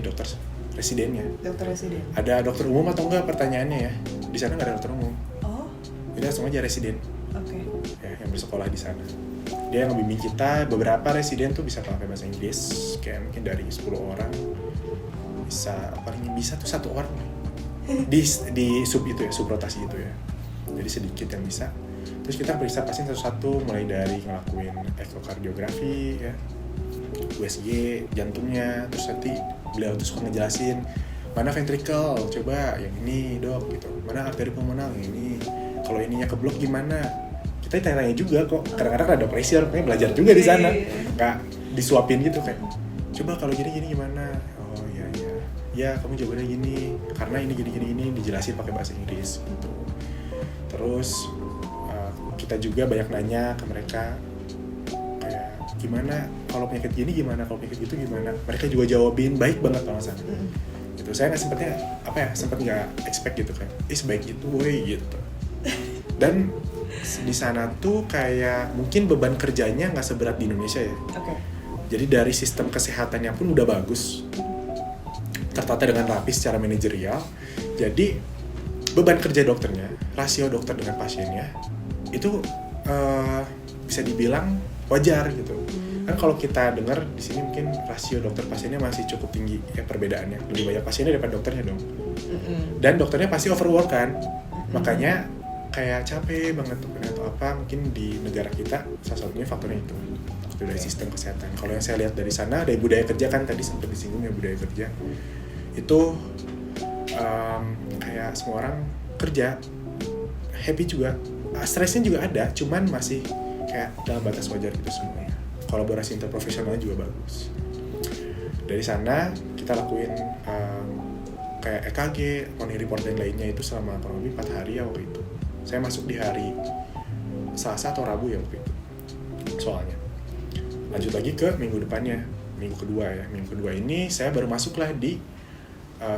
dokter residennya. Dokter residen. Ada dokter umum atau enggak pertanyaannya ya? Di sana nggak ada dokter umum. Oh. Jadi langsung aja residen. Oke. Ya, yang bersekolah di sana. Dia yang ngebimbing kita. Beberapa residen tuh bisa pakai bahasa Inggris, kayak mungkin dari 10 orang paling bisa tuh 1 orang di sub itu ya, sub rotasi itu ya. Jadi sedikit yang bisa. Terus kita periksa pasien satu-satu, mulai dari ngelakuin ekokardiografi ya, USG jantungnya, terus nanti beliau tuh suka ngejelasin mana ventricle, coba yang ini dok gitu, mana arteri pulmonal yang ini, kalau ininya keblok gimana. Kita tanya-tanya juga kok, kadang-kadang ada pressure, makanya belajar juga di sana, nggak disuapin gitu kayak, coba kalau gini gimana. Oh ya kamu jawabannya gini, karena ini dijelasin pakai bahasa Inggris gitu. Terus kita juga banyak nanya ke mereka kayak gimana kalau penyakit gini, gimana kalau penyakit gitu gimana. Mereka juga jawabin baik banget kalau sana. Gitu. Saya sempat nggak expect gitu kan. Sebaik itu, woi gitu. Dan di sana tuh kayak mungkin beban kerjanya nggak seberat di Indonesia ya. Okay. Jadi dari sistem kesehatannya pun udah bagus, tertata dengan rapi secara manajerial. Jadi beban kerja dokternya, rasio dokter dengan pasiennya itu bisa dibilang wajar gitu. Kan kalau kita dengar di sini mungkin rasio dokter pasiennya masih cukup tinggi ya, perbedaannya lebih banyak pasiennya daripada dokternya dong. Dan dokternya pasti overwork kan, makanya kayak capek banget tuh atau apa. Mungkin di negara kita salah satunya faktornya itu dari sistem kesehatan. Kalau yang saya lihat dari sana dari budaya kerja, kan tadi sempat disinggung ya, budaya kerja itu kayak semua orang kerja happy juga, stresnya juga ada, cuman masih kayak dalam batas wajar gitu semuanya. Kolaborasi interprofesionalnya juga bagus. Dari sana kita lakuin kayak EKG, morning report dan lainnya itu selama kurang lebih 4 hari ya waktu itu. Saya masuk di hari Selasa atau Rabu ya waktu itu soalnya. Lanjut lagi ke minggu depannya, minggu kedua ini saya baru masuklah di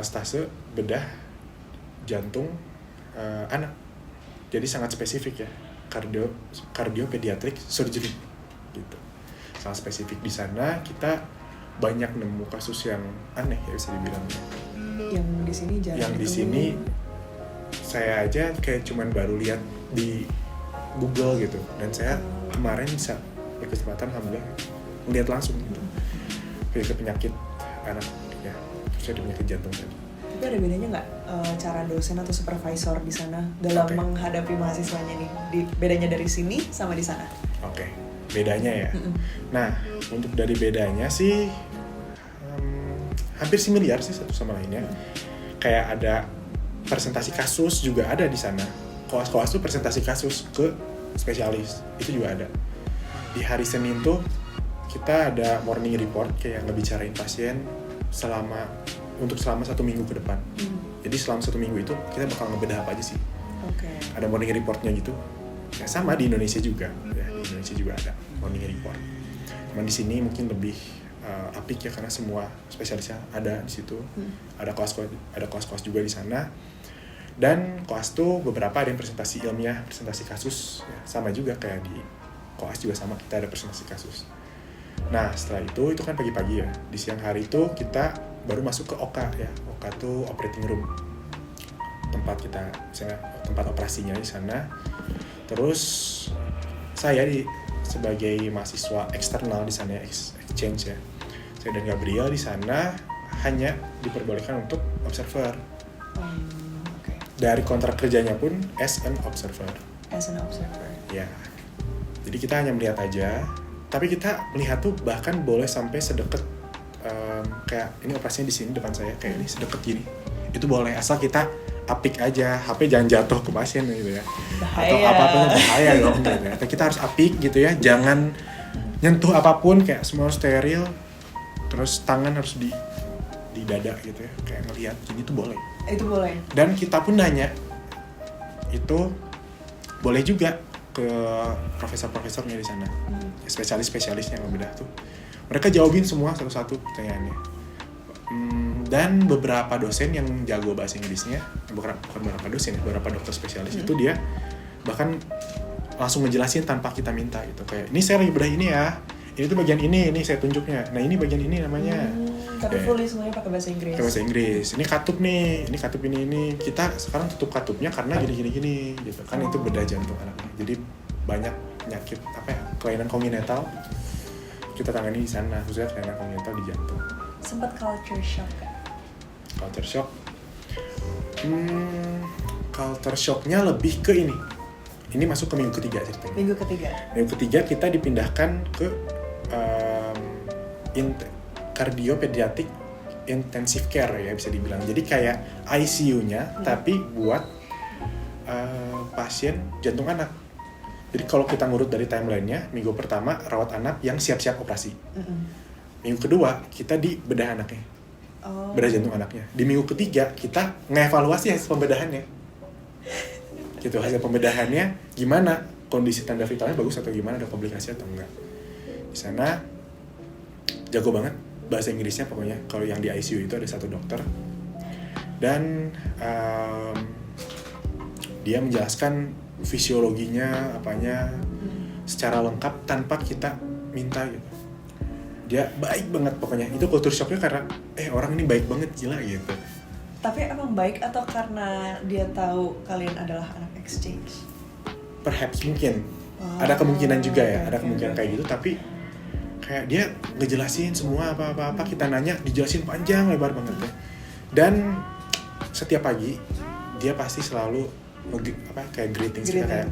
stase bedah jantung anak. Jadi sangat spesifik ya, cardio pediatric surgery gitu. Sangat spesifik. Di sana kita banyak nemu kasus yang aneh ya bisa dibilang. Yang di sini jarang. Yang di sini saya aja kayak cuman baru lihat di Google gitu, dan saya kemarin bisa berkesempatan alhamdulillah melihat langsung gitu penyakit anak ya, saya penyakit jantung tadi. Tapi ada bedanya nggak cara dosen atau supervisor di sana dalam menghadapi mahasiswanya nih? Bedanya dari sini sama di sana? Oke, bedanya ya. Nah, untuk dari bedanya sih hampir similar sih satu sama lainnya. Kayak ada presentasi kasus juga ada di sana. Koas-koas tuh presentasi kasus ke spesialis, itu juga ada. Di hari Senin tuh kita ada morning report kayak ngebicarain pasien selama 1 minggu ke depan. Jadi selama 1 minggu itu kita bakal ngebedah apa aja sih. Ada morning reportnya gitu. Ya sama di Indonesia juga. Ya, di Indonesia juga ada morning report. Cuman di sini mungkin lebih apik ya karena semua spesialisnya ada di situ. Ada kelas-kelas juga di sana. Dan koas tuh beberapa ada yang presentasi ilmiah, presentasi kasus, ya, sama juga kayak di koas juga sama, kita ada presentasi kasus. Nah setelah itu kan pagi-pagi ya, di siang hari itu kita baru masuk ke OKA ya. OKA tuh operating room, tempat kita, misalnya tempat operasinya di sana. Terus saya sebagai mahasiswa eksternal di sana, exchange ya, saya dan Gabriel di sana hanya diperbolehkan untuk observer. Dari kontrak kerjanya pun as an observer. Ya. Jadi kita hanya melihat aja, tapi kita melihat tuh bahkan boleh sampai sedekat kayak ini operasinya di sini depan saya, kayak ini sedekat gini. Itu boleh asal kita apik aja, HP jangan jatuh ke pasien gitu ya. Bahaya. Atau apa-apa bahaya dong gitu ya. Kita harus apik gitu ya, jangan nyentuh apapun, kayak semua steril. Terus tangan harus di dada gitu ya, kayak ngelihat gini tuh boleh. Itu boleh. Dan kita pun nanya itu boleh juga ke profesor-profesornya di sana, spesialis-spesialis yang bedah tuh. Mereka jawabin semua satu-satu pertanyaannya. Dan beberapa dosen yang jago bahasa Inggrisnya, bukan beberapa dosen, beberapa dokter spesialis itu dia bahkan langsung ngejelasin tanpa kita minta gitu, kayak ini saya lagi bedah ini ya, ini tuh bagian ini saya tunjuknya, nah ini bagian ini namanya. Tapi fully semuanya pakai bahasa Inggris. Pakai bahasa Inggris. Ini katup nih, ini katup ini. Kita sekarang tutup katupnya karena gini gitu. Kan itu bedah jantung anaknya. Jadi banyak penyakit kelainan kongenital kita tangani di sana, khususnya kelainan kongenital di jantung. Sempat culture shock kan? Culture shock. Culture shocknya lebih ke ini. Ini masuk ke minggu ketiga ceritanya. Minggu ketiga kita dipindahkan ke cardiopediatric intensive care ya bisa dibilang. Jadi kayak ICU-nya tapi buat pasien jantung anak. Jadi kalau kita ngurut dari timeline-nya, minggu pertama rawat anak yang siap-siap operasi. Minggu kedua kita di bedah anaknya. Bedah jantung anaknya. Di minggu ketiga kita ngevaluasi hasil pembedahannya. Gitu, hasil pembedahannya gimana, kondisi tanda vitalnya bagus atau gimana, ada komplikasi atau enggak. Di sana jago banget bahasa Inggrisnya pokoknya. Kalau yang di ICU itu ada satu dokter dan dia menjelaskan fisiologinya apanya secara lengkap tanpa kita minta gitu. Dia baik banget pokoknya. Itu culture shocknya karena orang ini baik banget, gila gitu. Tapi emang baik atau karena dia tahu kalian adalah anak exchange? Perhaps mungkin. Ada kemungkinan juga ya, ada kemungkinan kayak gitu, tapi kayak dia ngejelasin semua apa-apa, kita nanya dijelasin panjang lebar banget ya. Dan setiap pagi dia pasti selalu kayak greetings kita kayak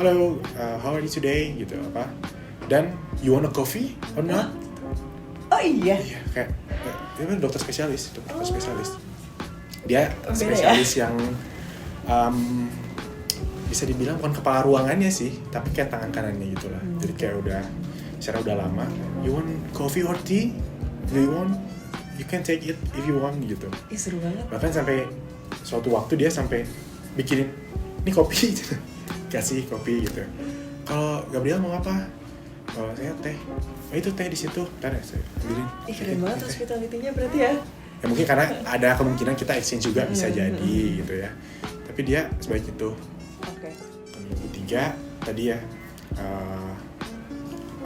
halo, how are you today gitu apa. Dan you want a coffee or not? Oh iya. Iya, kayak dia kan dokter spesialis. Dia spesialis yang bisa dibilang bukan kepala ruangannya sih, tapi kayak tangan kanannya gitu lah. Jadi kayak secara udah lama, you want coffee or tea? Do you want? You can take it if you want gitu. Seru banget. Bahkan sampai suatu waktu dia sampai bikinin, ini kopi, kasih kopi gitu. Kalau Gabriel mau apa? Kalau saya teh. Itu teh di situ. Ntar ya saya ambilin. Keren banget hospitality-nya berarti ya. Ya mungkin karena ada kemungkinan kita exchange juga bisa jadi gitu ya. Tapi dia sebaik itu. Oke. Minggu 3 tadi ya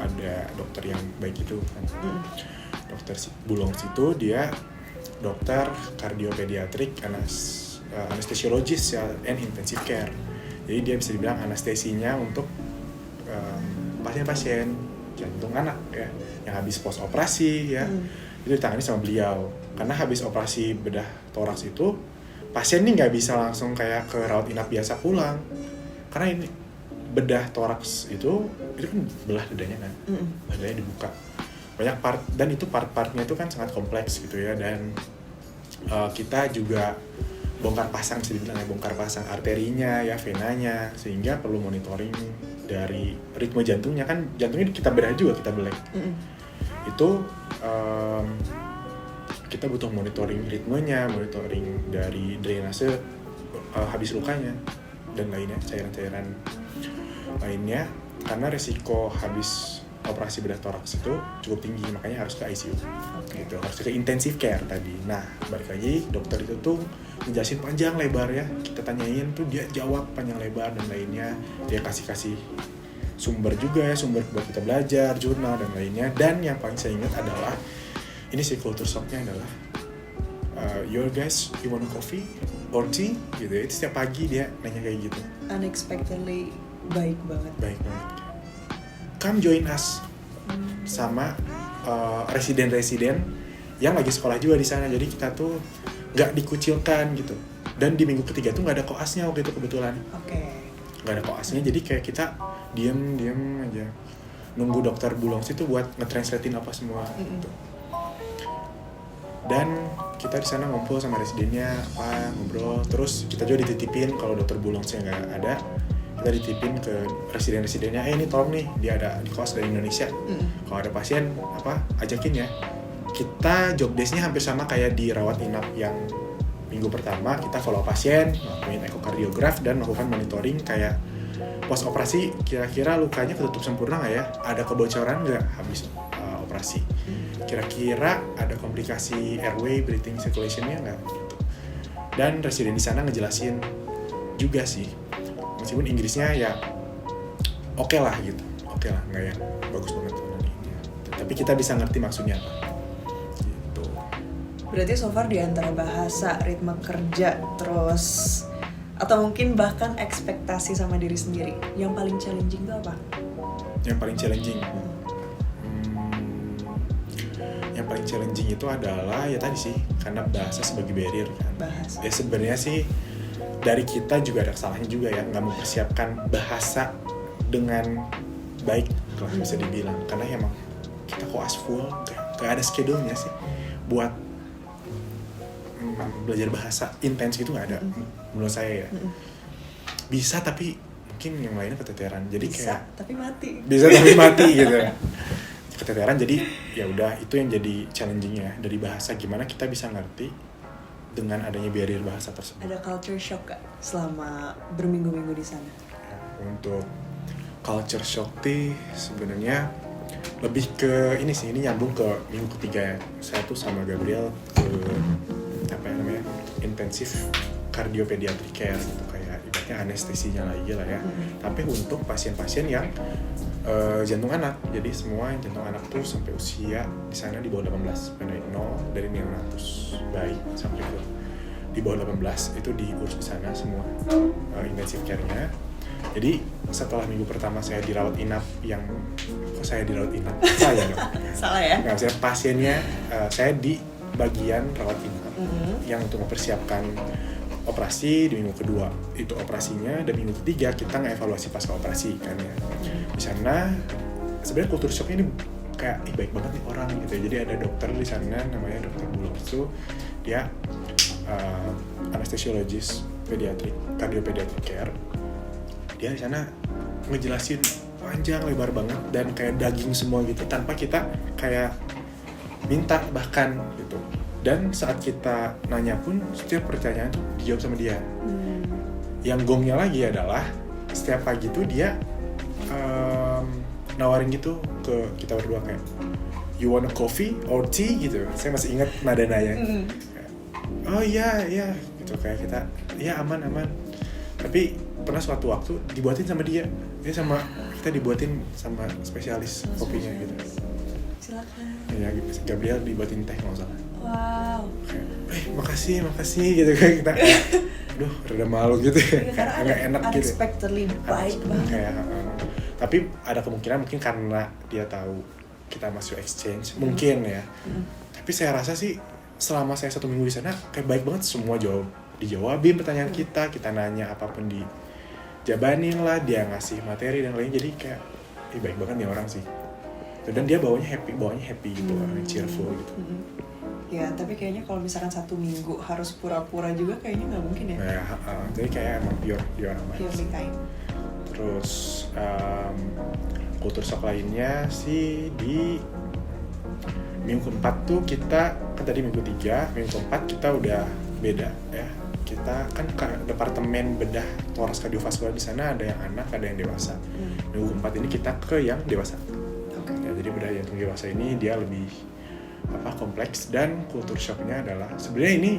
ada dokter yang baik itu kan. Dokter Bulong situ dia dokter kardiopediatrik anesthesiologist ya and intensive care. Jadi dia bisa dibilang anestesinya untuk pasien-pasien jantung anak ya yang habis post operasi ya. Itu ditangani sama beliau. Karena habis operasi bedah toraks itu pasien ini nggak bisa langsung kayak ke rawat inap biasa pulang. Karena ini bedah toraks itu kan belah dadanya kan. Dadanya dibuka. Banyak part dan itu part-partnya itu kan sangat kompleks gitu ya, dan kita juga bongkar pasang, bisa dibilang ya, bongkar pasang arterinya ya, venanya, sehingga perlu monitoring dari ritme jantungnya. Kan jantungnya kita bedah juga, kita belek. Itu kita butuh monitoring ritmenya, monitoring dari drainase habis lukanya dan lainnya, cairan-cairan lainnya, karena resiko habis operasi bedah toraks itu cukup tinggi, makanya harus ke ICU. Gitu, harus ke intensive care tadi. Nah, balik lagi dokter itu tuh ngejelasin panjang lebar ya, kita tanyain tuh dia jawab panjang lebar dan lainnya, dia kasih sumber juga ya, sumber buat kita belajar, jurnal dan lainnya. Dan yang paling saya ingat adalah ini sih culture shocknya adalah your guys, you want coffee or tea gitu ya. Itu setiap pagi dia nanya kayak gitu, unexpectedly baik banget. Come join us sama residen-residen yang lagi sekolah juga di sana. Jadi kita tuh nggak dikucilkan gitu. Dan di minggu ketiga tuh nggak ada koasnya waktu itu kebetulan. Nggak ada koasnya, jadi kayak kita diem aja nunggu dokter Bulongs itu buat nge-translatein apa semua gitu. Dan kita di sana ngumpul sama residennya, ngobrol. Terus kita juga dititipin kalau dokter Bulongsnya nggak ada, kita dititipin ke residen-residennya, ini tolong nih, dia ada di kos dari Indonesia. Kalau ada pasien ajakin ya. Kita job desk-nya hampir sama kayak di rawat inap yang minggu pertama. Kita follow pasien, ngelakuin ekokardiograf dan melakukan monitoring kayak post operasi, kira-kira lukanya ketutup sempurna nggak ya, ada kebocoran nggak habis operasi, kira-kira ada komplikasi airway, breathing circulation-nya nggak gitu. Dan residen di sana ngejelasin juga sih, meskipun Inggrisnya ya oke lah gitu, nggak yang bagus banget tapi kita bisa ngerti maksudnya apa gitu. Berarti so far di antara bahasa, ritme kerja, terus atau mungkin bahkan ekspektasi sama diri sendiri, yang paling challenging itu apa? Yang paling challenging yang paling challenging itu adalah ya tadi sih, karena bahasa sebagai barrier kan. Ya sebenarnya sih dari kita juga ada kesalahannya juga ya, nggak mempersiapkan bahasa dengan baik lah bisa dibilang, karena emang kita koas full, nggak ada schedule-nya sih buat belajar bahasa intens gitu, nggak ada menurut saya ya. Bisa tapi mungkin yang lainnya keteteran, jadi bisa, kayak bisa tapi mati gitu keteteran. Jadi ya udah, itu yang jadi challenging-nya dari bahasa, gimana kita bisa ngerti dengan adanya barrier bahasa tersebut. Ada culture shock gak selama berminggu-minggu di sana? Untuk culture shock sebenarnya lebih ke ini sih, ini nyambung ke minggu ketiga saya tuh sama Gabriel ke intensif cardiopediatric care gitu, kayak ibaratnya anestesinya lagi lah ya. Tapi untuk pasien-pasien yang jantung anak, jadi semua jantung anak tuh sampai usia di sana di bawah 18, dari neonatus bayi sampai ke di bawah 18 itu diurus di sana semua intensive care-nya. Jadi setelah minggu pertama saya dirawat inap, saya dong? Salah ya? Nggak, saya pasiennya, saya di bagian rawat inap yang untuk mempersiapkan operasi di minggu kedua itu operasinya, dan minggu ketiga kita ngevaluasi pasca operasi kan ya. Di sana sebenarnya kultur shocknya ini kayak baik banget nih orang gitu. Jadi ada dokter di sana namanya Dokter Bulongs tuh, dia anestesiologis pediatrik, cardiopediatric care. Dia di sana ngejelasin panjang lebar banget dan kayak daging semua gitu, tanpa kita kayak minta bahkan gitu. Dan saat kita nanya pun setiap pertanyaan tuh dijawab sama dia. Yang gongnya lagi adalah setiap pagi tuh dia nawarin gitu ke kita berdua kayak, you want a coffee or tea gitu. Saya masih ingat nada-nadanya. Oh iya gitu, kayak kita iya aman. Tapi pernah suatu waktu dibuatin sama dia sama kita, dibuatin sama spesialis kopinya gitu. Silakan. Ya, Gabriel dibuatin teh nggak salah. Wow. kayak makasih gitu kan kita aduh rada malu gitu ya, Karena nggak enak gitu unexpectedly baik banget. kayak tapi ada kemungkinan mungkin karena dia tahu kita masuk exchange mungkin ya. Tapi saya rasa sih selama saya 1 minggu di sana kayak baik banget, semua dijawabin pertanyaan kita nanya apapun dijabanin lah, dia ngasih materi dan lain, jadi kayak baik banget nih orang sih. Dan dia bawanya happy gitu, orangnya cheerful gitu. Ya, tapi kayaknya kalau misalkan 1 minggu harus pura-pura juga kayaknya nggak mungkin ya. Jadi kayak emang pure orang baik. Purely kind. Terus kultur shock lainnya sih di minggu keempat tuh kita kan tadi minggu 3, minggu keempat kita udah beda ya. Kita kan ke departemen bedah toras kardiovaskular di sana ada yang anak, ada yang dewasa. Minggu keempat ini kita ke yang dewasa. Okay. Ya, jadi bedah jantung dewasa ini dia lebih kompleks, dan kultur shocknya adalah sebenarnya ini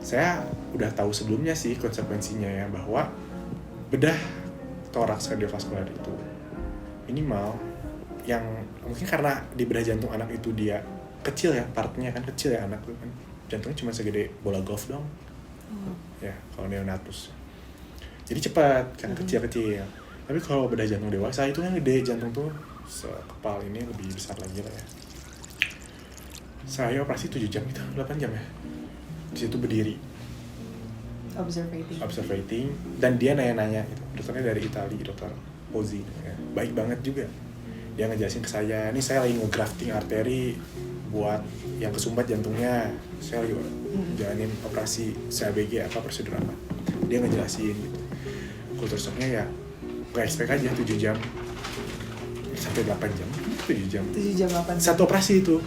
saya udah tahu sebelumnya sih konsekuensinya ya, bahwa bedah toraks kardiovaskular itu minimal yang mungkin karena di bedah jantung anak itu dia kecil ya, partnya kan kecil ya, anak tuh kan jantungnya cuma segede bola golf dong. Ya kalau neonatus jadi cepat kan, kecil-kecil. Tapi kalau bedah jantung dewasa itu yang gede, jantung tuh sekepal ini, lebih besar lagi lah ya. Saya operasi 7 jam gitu, 8 jam ya. Di situ berdiri. Observating. Dan dia nanya-nanya gitu. Dokternya dari Italia, dokter Pozzi. Ya. Baik banget juga. Dia ngejelasin ke saya, ini saya lagi nge-grafting arteri buat yang kesumbat jantungnya. Saya lagi jalanin operasi CABG prosedur apa. Dia ngejelasin gitu. Kultur shocknya ya gak expect aja 7 jam. Sampai 8 jam. 7 jam 8 jam. Satu operasi itu.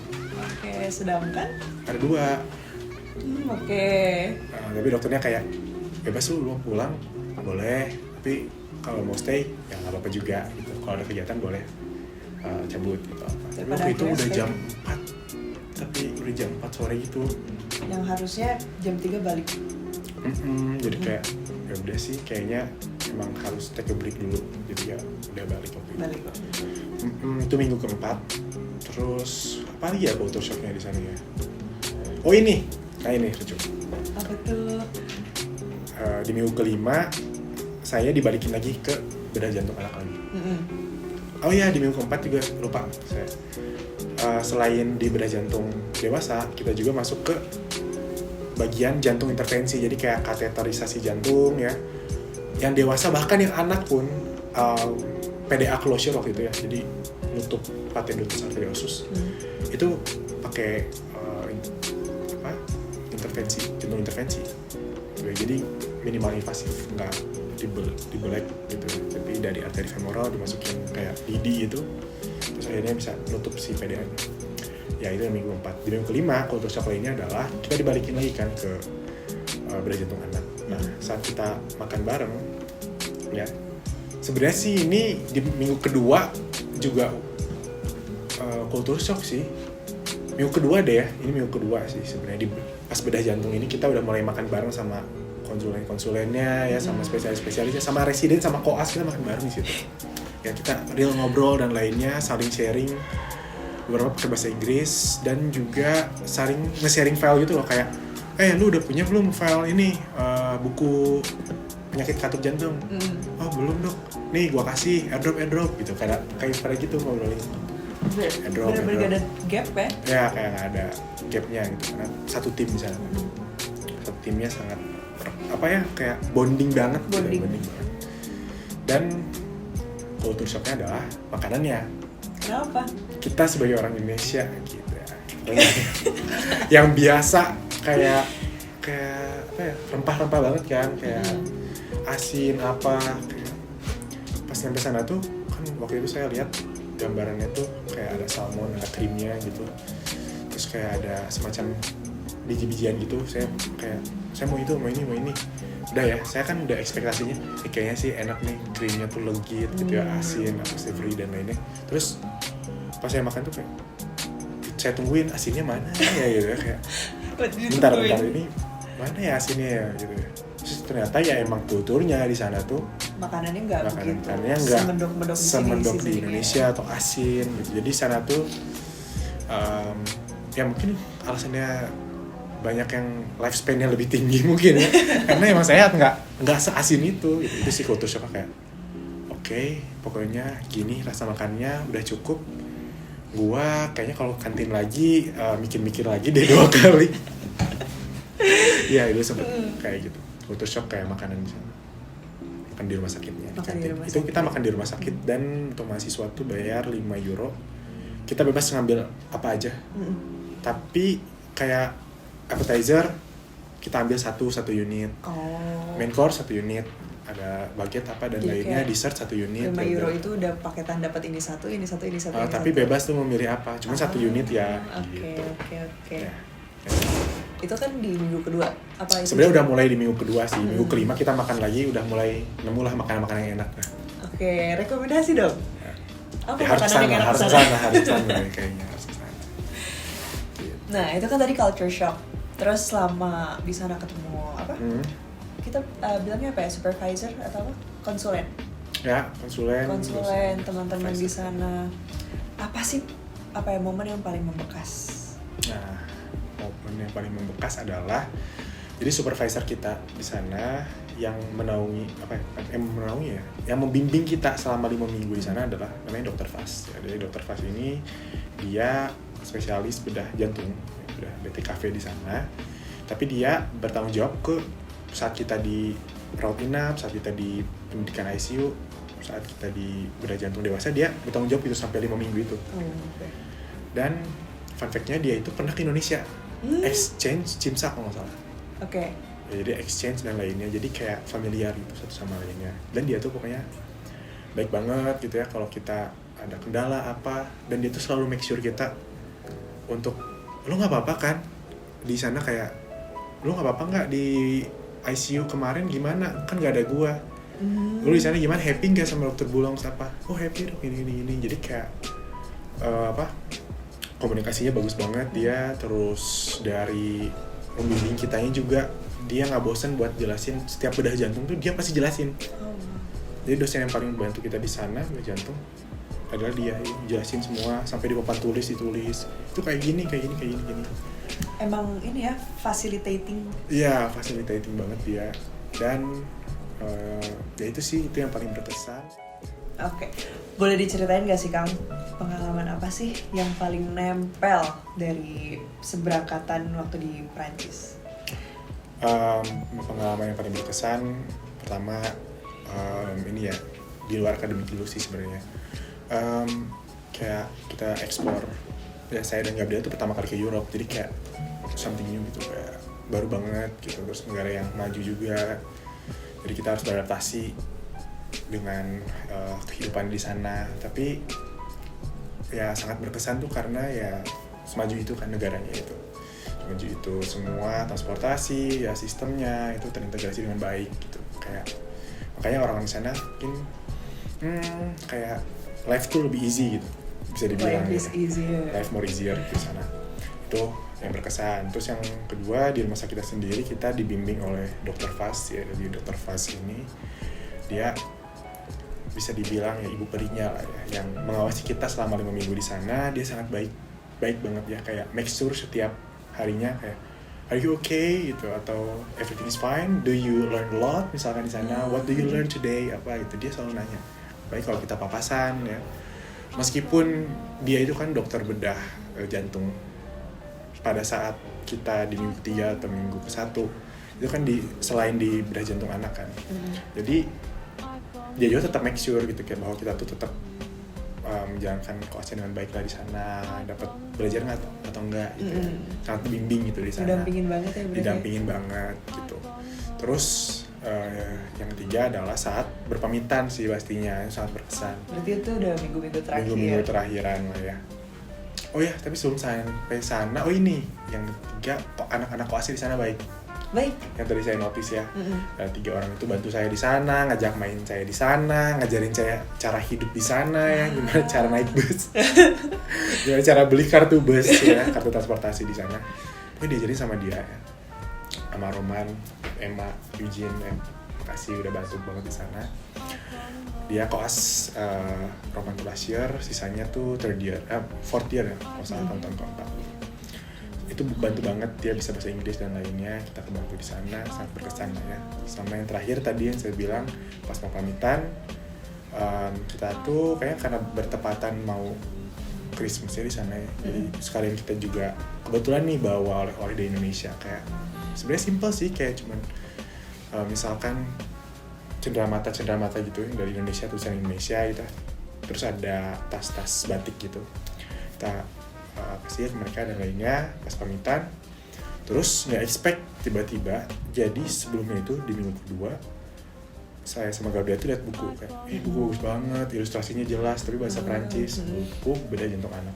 Oke, sedangkan? Ada 2. Oke. Tapi dokternya kayak, bebas lu mau pulang, boleh. Tapi kalau mau stay, ya nggak apa-apa juga gitu. Kalau ada kegiatan boleh cabut gitu. Tapi waktu itu udah jam 4. Tapi udah jam 4 sore gitu. Yang harusnya jam 3 balik. Jadi kayak, ya udah sih kayaknya emang harus take a break dulu. Jadi ya udah balik waktu itu. Balik. Itu minggu keempat. Terus apa lagi ya culture shocknya di sana ya? Oh ini, lucu. Apa tuh? Di minggu kelima saya dibalikin lagi ke bedah jantung anak lagi. Oh iya, di minggu keempat juga lupa saya. Selain di bedah jantung dewasa, kita juga masuk ke bagian jantung intervensi. Jadi kayak kateterisasi jantung ya. Yang dewasa bahkan yang anak pun PDA closure waktu itu ya. Jadi nutup patelosus arteriosus. Itu pakai intervensi, jantung intervensi. Jadi minimal invasif, nggak dibelek gitu. Tapi dari arteri femoral dimasukin kayak lidi gitu. Terus akhirnya bisa nutup si PDA-nya. Ya itu yang minggu 4. Di minggu kelima, kultur shock lainnya adalah kita dibalikin lagi kan ke bedah jantung anak. Nah, saat kita makan bareng, ya sebenarnya sih ini di minggu kedua juga kultur shock sih. Minggu kedua deh ya, ini minggu kedua sih sebenarnya. Pas bedah jantung ini kita udah mulai makan bareng sama konsulennya ya, sama spesialisnya, sama residen, sama koas, kita makan bareng di situ. Ya kita real ngobrol dan lainnya, saling sharing, beberapa pakai bahasa Inggris, dan juga saling nge-sharing file gitu loh, kayak lu udah punya belum file ini buku penyakit katup jantung? Oh belum dok, nih gua kasih airdrop gitu, kayak pada gitu ngobrolin. Bener-bener gak ada gap ya? Ya kayak gak ada gapnya gitu, karena satu tim misalnya, satu timnya sangat kayak bonding banget. Bonding banget. Dan kultur shocknya adalah makanannya. Kenapa? Kita sebagai orang Indonesia gitu ya, yang biasa kayak rempah-rempah banget kan, kayak asin kayak pas nyampe sana tuh kan waktu itu saya lihat gambarannya tuh kayak ada salmon, ada krimnya gitu, terus kayak ada semacam biji-bijian gitu. Saya mau itu, mau ini. Udah ya, saya kan udah ekspektasinya kayaknya sih enak nih, krimnya tuh legit gitu ya, asin, savory dan lainnya. Terus pas saya makan tuh kayak saya tungguin asinnya mana ya gitu ya, kayak bentar ini mana ya asinnya ya gitu ya. Terus ternyata ya emang kulturnya di sana tuh makanannya nggak semendok di Indonesia atau asin gitu. Jadi sana tuh ya mungkin alasannya banyak yang lifespan-nya lebih tinggi mungkin ya. Karena emang saya nggak seasin itu sih culture shock kayak oke, pokoknya gini rasa makannya udah cukup. Gua kayaknya kalau kantin lagi mikir-mikir lagi deh 2 kali. Ya itu sempet kayak gitu. Culture shock kayak makanan di sana. Makan di rumah sakitnya. Itu kita makan di rumah sakit dan untuk mahasiswa tuh bayar 5 euro. Kita bebas ngambil apa aja. Tapi kayak appetizer kita ambil satu unit. Main course 1 unit. Ada baget apa dan jadi lainnya, dessert 1 unit. 5 euro itu udah paketan dapat ini satu. Tapi bebas tuh memilih apa. Cuma 1 unit ya. Oke. Ya. Itu kan di minggu kedua apa itu? Sebenarnya udah mulai di minggu kedua sih. Minggu kelima kita makan lagi, udah mulai nemulah makanan-makanan yang enak. Oke, rekomendasi dong. Apa Ya, harus makanan yang enak kesana kayaknya harus kesana. Nah, itu kan tadi culture shock. Terus selama di sana ketemu apa? Kita bilangnya apa ya? Supervisor atau apa? Konsulen. Ya, konsulen Teman-teman di sana. Apa sih momen yang paling membekas? Nah, momen yang paling membekas adalah jadi supervisor kita di sana yang menaungi yang membimbing kita selama 5 minggu di sana adalah namanya Dr. Fas. Ya, jadi Dr. Fas ini dia spesialis bedah jantung, bedah BTKV di sana. Tapi dia bertanggung jawab ke saat kita di rawat inap, saat kita di pendidikan ICU, saat kita di bedah jantung dewasa, dia bertanggung jawab itu sampai 5 minggu itu. Okay. Dan fun fact-nya dia itu pernah ke Indonesia, exchange CIMSA kalau nggak salah. Oke. Ya, jadi exchange dan lainnya, jadi kayak familiar gitu satu sama lainnya. Dan dia tuh pokoknya baik banget gitu ya kalau kita ada kendala apa, dan dia tuh selalu make sure kita untuk lo nggak apa-apa kan di sana, kayak lo nggak apa-apa nggak di ICU kemarin gimana, kan nggak ada gua. Lo di sana gimana, happy nggak sama dokter Bulong apa? Oh happy dong ini. Jadi kayak komunikasinya bagus banget dia. Terus dari pembimbing kitanya juga dia nggak bosan buat jelasin setiap bedah jantung tuh dia pasti jelasin. Jadi dosen yang paling bantu kita di sana bedah jantung adalah dia, jelasin semua sampai di papan tulis ditulis itu kayak gini. Emang ini ya facilitating. Iya, facilitating banget dia. Dan ya itu sih, itu yang paling berkesan. Oke. Boleh diceritain gak sih Kang, pengalaman apa sih yang paling nempel dari seberangkatan waktu di Prancis? Pengalaman yang paling berkesan pertama ini ya di luar akademik dulu sih sebenarnya. Kayak kita explore, ya saya dan Gabriel itu pertama kali ke Europe, jadi kayak something new gitu, kayak baru banget gitu. Terus negara yang maju juga, jadi kita harus beradaptasi dengan kehidupan di sana. Tapi ya sangat berkesan tuh karena ya semaju itu kan negaranya itu, semaju itu semua transportasi ya sistemnya itu terintegrasi dengan baik gitu. Kayak makanya orang di sana mungkin kayak life tuh lebih easy gitu, bisa dibilang life more easier di sana. Itu yang berkesan. Terus yang kedua, di rumah sakit kita sendiri kita dibimbing oleh Dr. Fas ya. Jadi Dr. Fas ini dia bisa dibilang ya ibu perinya lah ya, yang mengawasi kita selama 5 minggu di sana. Dia sangat baik banget ya, kayak make sure setiap harinya kayak are you okay gitu, atau everything is fine, do you learn a lot misalkan di sana, what do you learn today apa gitu, dia selalu nanya. Baik kalau kita papasan ya, meskipun dia itu kan dokter bedah jantung, pada saat kita di minggu 3 atau minggu ke-1 itu kan selain di bedah jantung anak kan, jadi dia juga tetap make sure gitu kayak bahwa kita tuh tetap menjalankan koasnya dengan baik lah di sana, dapat belajar nggak atau enggak gitu, sangat bimbing gitu di sana. Didampingin banget ya berarti. Didampingin banget gitu. Terus yang ketiga adalah saat berpamitan sih pastinya, sangat berkesan. Berarti itu udah minggu-minggu terakhir. Minggu-minggu terakhiran lah ya. Oh ya, tapi sebelum sampai sana, oh ini yang ketiga, anak-anak koasnya di sana baik. Yang tadi saya notice ya, 3 orang itu bantu saya di sana, ngajak main saya di sana, ngajarin saya cara hidup di sana ya, gimana cara naik bus, gimana cara beli kartu bus ya, kartu transportasi di sana. Itu diajarin sama dia ya, sama Roman, Emma, Eugene ya. Makasih udah bantu banget di sana. Dia koas Roman tuh last year, sisanya tuh 4th year ya, kalau salah tahun keempat. itu bantu banget, dia bisa bahasa Inggris dan lainnya, kita kebantu di sana, sangat berkesan lah ya. Sama yang terakhir tadi yang saya bilang pas mau pamitan, kita tuh kayak karena bertepatan mau Christmasnya di sana ya, jadi sekalian kita juga kebetulan nih bawa oleh-oleh dari Indonesia, kayak sebenarnya simple sih, kayak cuman misalkan cenderamata gitu yang dari Indonesia, tulisan Indonesia gitu, terus ada tas-tas batik gitu, kita kasih ke mereka dan lainnya pas pamitan. Terus nggak expect tiba-tiba, jadi sebelumnya itu di minggu kedua saya sama Gabriel tuh lihat buku, kayak buku bagus banget, ilustrasinya jelas tapi bahasa Prancis, buku beda jantung anak.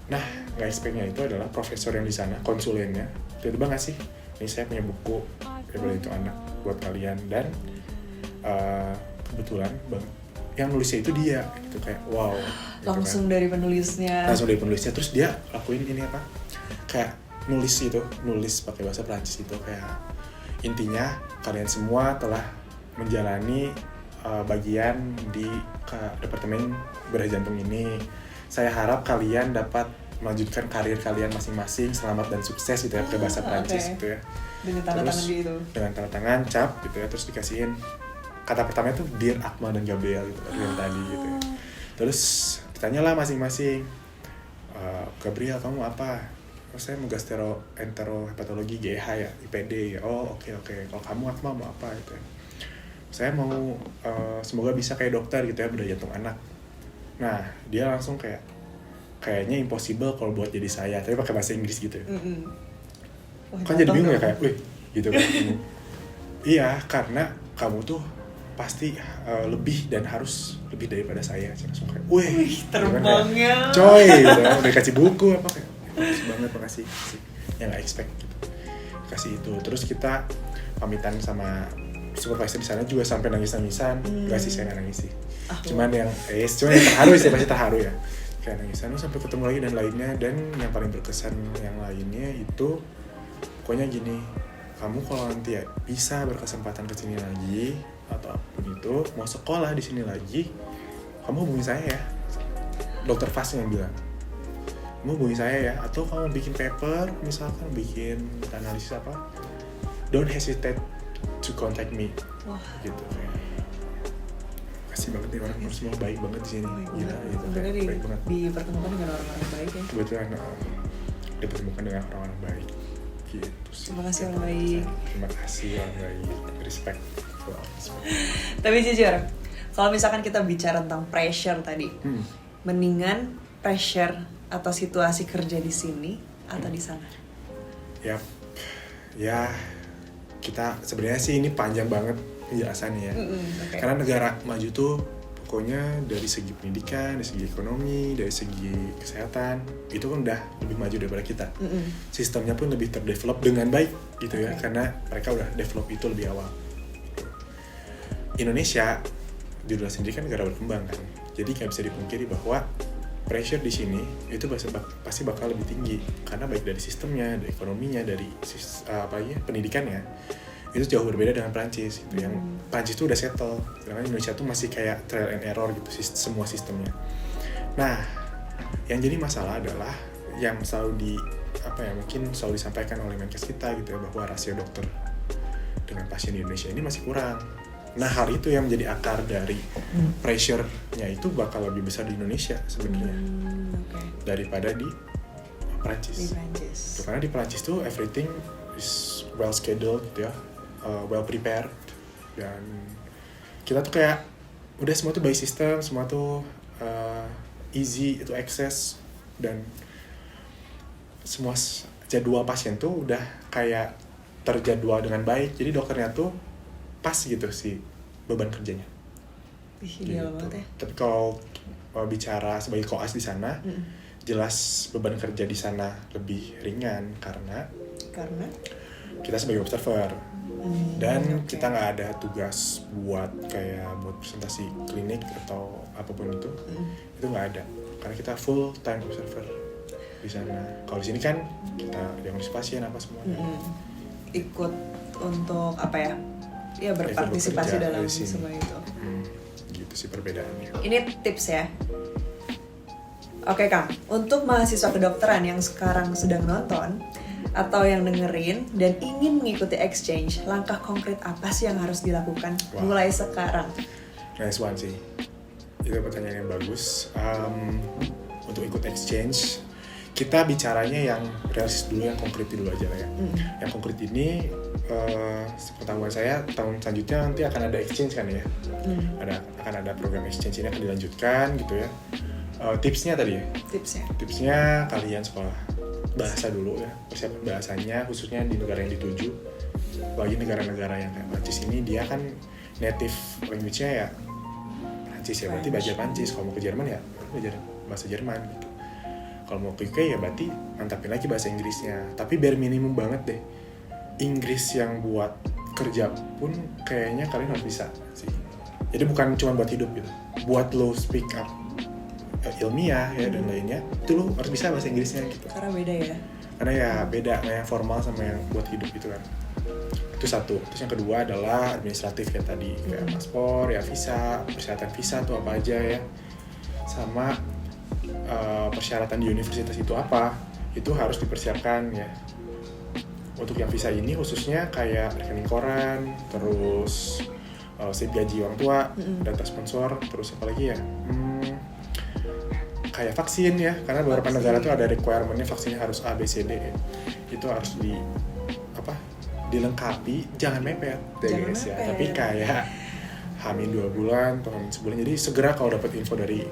Nah, nggak expect-nya itu adalah profesor yang di sana, konsulennya, tiba-tiba ngasih, ini saya punya buku beda jantung anak buat kalian, dan kebetulan bang yang nulisnya itu dia, gitu, kayak wow gitu langsung kan. dari penulisnya. Terus dia lakuin ini apa, kayak nulis pakai bahasa Prancis itu, kayak intinya kalian semua telah menjalani bagian di departemen bedah jantung ini. Saya harap kalian dapat melanjutkan karir kalian masing-masing, selamat dan sukses gitu ya, pakai bahasa Prancis gitu ya. Dengan tanda tangan gitu. Dengan tanda tangan cap gitu ya, terus dikasihin kata pertamanya tuh Dear Akmal dan Gabriel gitu yang tadi gitu ya. Terus ditanyalah masing-masing, Gabriel kamu apa? Oh, saya mau gastroenterohepatologi GH ya, IPD ya. Oh oke. Kalau kamu Akmal mau apa gitu ya? Saya mau semoga bisa kayak dokter gitu ya, bedah jantung anak. Nah dia langsung kayaknya impossible kalau buat jadi saya, tapi pakai bahasa Inggris gitu ya. Kan jadi bingung ya, kayak wih gitu kan. Iya, karena kamu tuh pasti lebih dan harus lebih daripada saya. Saya langsung kayak wih terbangnya coy gitu, udah kasih buku apa kayak bagus banget, makasih yang nggak expect gitu, kasih itu. Terus kita pamitan sama supervisor di sana juga sampai nangis-nangisan. Enggak sih, saya nggak nangis sih, cuman yang terharu sih, pasti terharu ya, kayak nangisan sampai ketemu lagi dan lainnya. Dan yang paling berkesan yang lainnya itu pokoknya gini, kamu kalau nanti ya bisa berkesempatan kesini lagi atau apapun itu, mau sekolah di sini lagi, kamu hubungi saya ya, dokter Fas yang bilang, kamu hubungi saya ya, atau kamu bikin paper misalkan, bikin analisis apa, don't hesitate to contact me. Wah. Gitu kayak kasih banget nih orang semua baik banget di sini, gila gitu, baik banget, dipertemukan dengan orang-orang baik ya. kebetulan dipertemukan dengan orang-orang baik gitu sih. Terima kasih orang baik. Terima kasih orang baik, respect. Tapi jujur, kalau misalkan kita bicara tentang pressure tadi, mendingan pressure atau situasi kerja di sini atau di sana? Ya kita sebenarnya sih ini panjang banget penjelasannya ya. Okay. Karena negara maju tuh pokoknya dari segi pendidikan, dari segi ekonomi, dari segi kesehatan itu kan udah lebih maju daripada kita. Sistemnya pun lebih terdevelop dengan baik gitu ya, karena mereka udah develop itu lebih awal. Indonesia di dunia sendiri kan negara berkembang kan, jadi nggak bisa dipungkiri bahwa pressure di sini itu pasti bakal lebih tinggi, karena baik dari sistemnya, dari ekonominya, dari pendidikannya itu jauh berbeda dengan Prancis gitu. Yang Prancis itu udah settle, sedangkan Indonesia tuh masih kayak trial and error gitu semua sistemnya. Nah, yang jadi masalah adalah yang selalu mungkin selalu disampaikan oleh Menkes kita gitu ya, bahwa rasio dokter dengan pasien di Indonesia ini masih kurang. Nah, hal itu yang menjadi akar dari pressure-nya itu bakal lebih besar di Indonesia sebenarnya daripada di Prancis. Karena di Prancis tuh everything is well scheduled gitu ya, well prepared, dan kita tuh kayak udah semua tuh by system, semua tuh easy to access, dan semua jadwal pasien tuh udah kayak terjadwal dengan baik, jadi dokternya tuh pas gitu sih beban kerjanya. Ideal banget ya. Tapi kalau bicara sebagai koas di sana, jelas beban kerja di sana lebih ringan karena kita sebagai observer dan kita nggak ada tugas buat presentasi klinik atau apapun itu nggak ada, karena kita full time observer di sana. Kalau di sini kan kita diagnosis pasien apa semua. Ikut untuk apa ya? Ya berpartisipasi dalam semua itu. Gitu sih perbedaannya. Ini tips ya. Oke Kang, untuk mahasiswa kedokteran yang sekarang sedang nonton atau yang dengerin dan ingin mengikuti exchange, langkah konkret apa sih yang harus dilakukan mulai sekarang? Nice one sih. Itu pertanyaan yang bagus. Untuk ikut exchange, kita bicaranya yang realistis dulu, yang konkret dulu aja lah ya. Yang konkret ini, sepengetahuan saya, tahun selanjutnya nanti akan ada exchange kan ya. Akan ada program exchange ini akan dilanjutkan gitu ya. Tipsnya tadi ya? Tipsnya kalian sekolah bahasa dulu ya, persiapan bahasanya khususnya di negara yang dituju. Bagi negara-negara yang kayak Prancis ini, dia kan native language-nya ya Prancis ya, berarti belajar Prancis. Kalau mau ke Jerman ya belajar bahasa Jerman gitu. Kalau mau ke UK ya berarti mantapin lagi bahasa Inggrisnya. Tapi bare minimum banget deh, Inggris yang buat kerja pun kayaknya kalian harus bisa sih. Jadi bukan cuma buat hidup gitu, buat lo speak up ilmiah ya dan lainnya, itu lo harus bisa bahasa Inggrisnya gitu. Karena beda ya? Karena ya beda, yang formal sama yang buat hidup gitu kan. Itu satu. Terus yang kedua adalah administratif ya tadi, kayak paspor, ya visa, persyaratan visa tuh apa aja ya. Sama persyaratan di universitas itu apa, itu harus dipersiapkan ya. Untuk yang visa ini khususnya kayak rekening koran, terus slip gaji orang tua, data sponsor, terus apa lagi ya? Kayak vaksin ya, karena beberapa negara tuh ada requirement-nya vaksinnya harus A, B, C, D. Itu harus dilengkapi, jangan mepet deh guys ya. Tapi kayak Hamin 2 bulan atau Hamin sebulan. Jadi segera kalau dapat info dari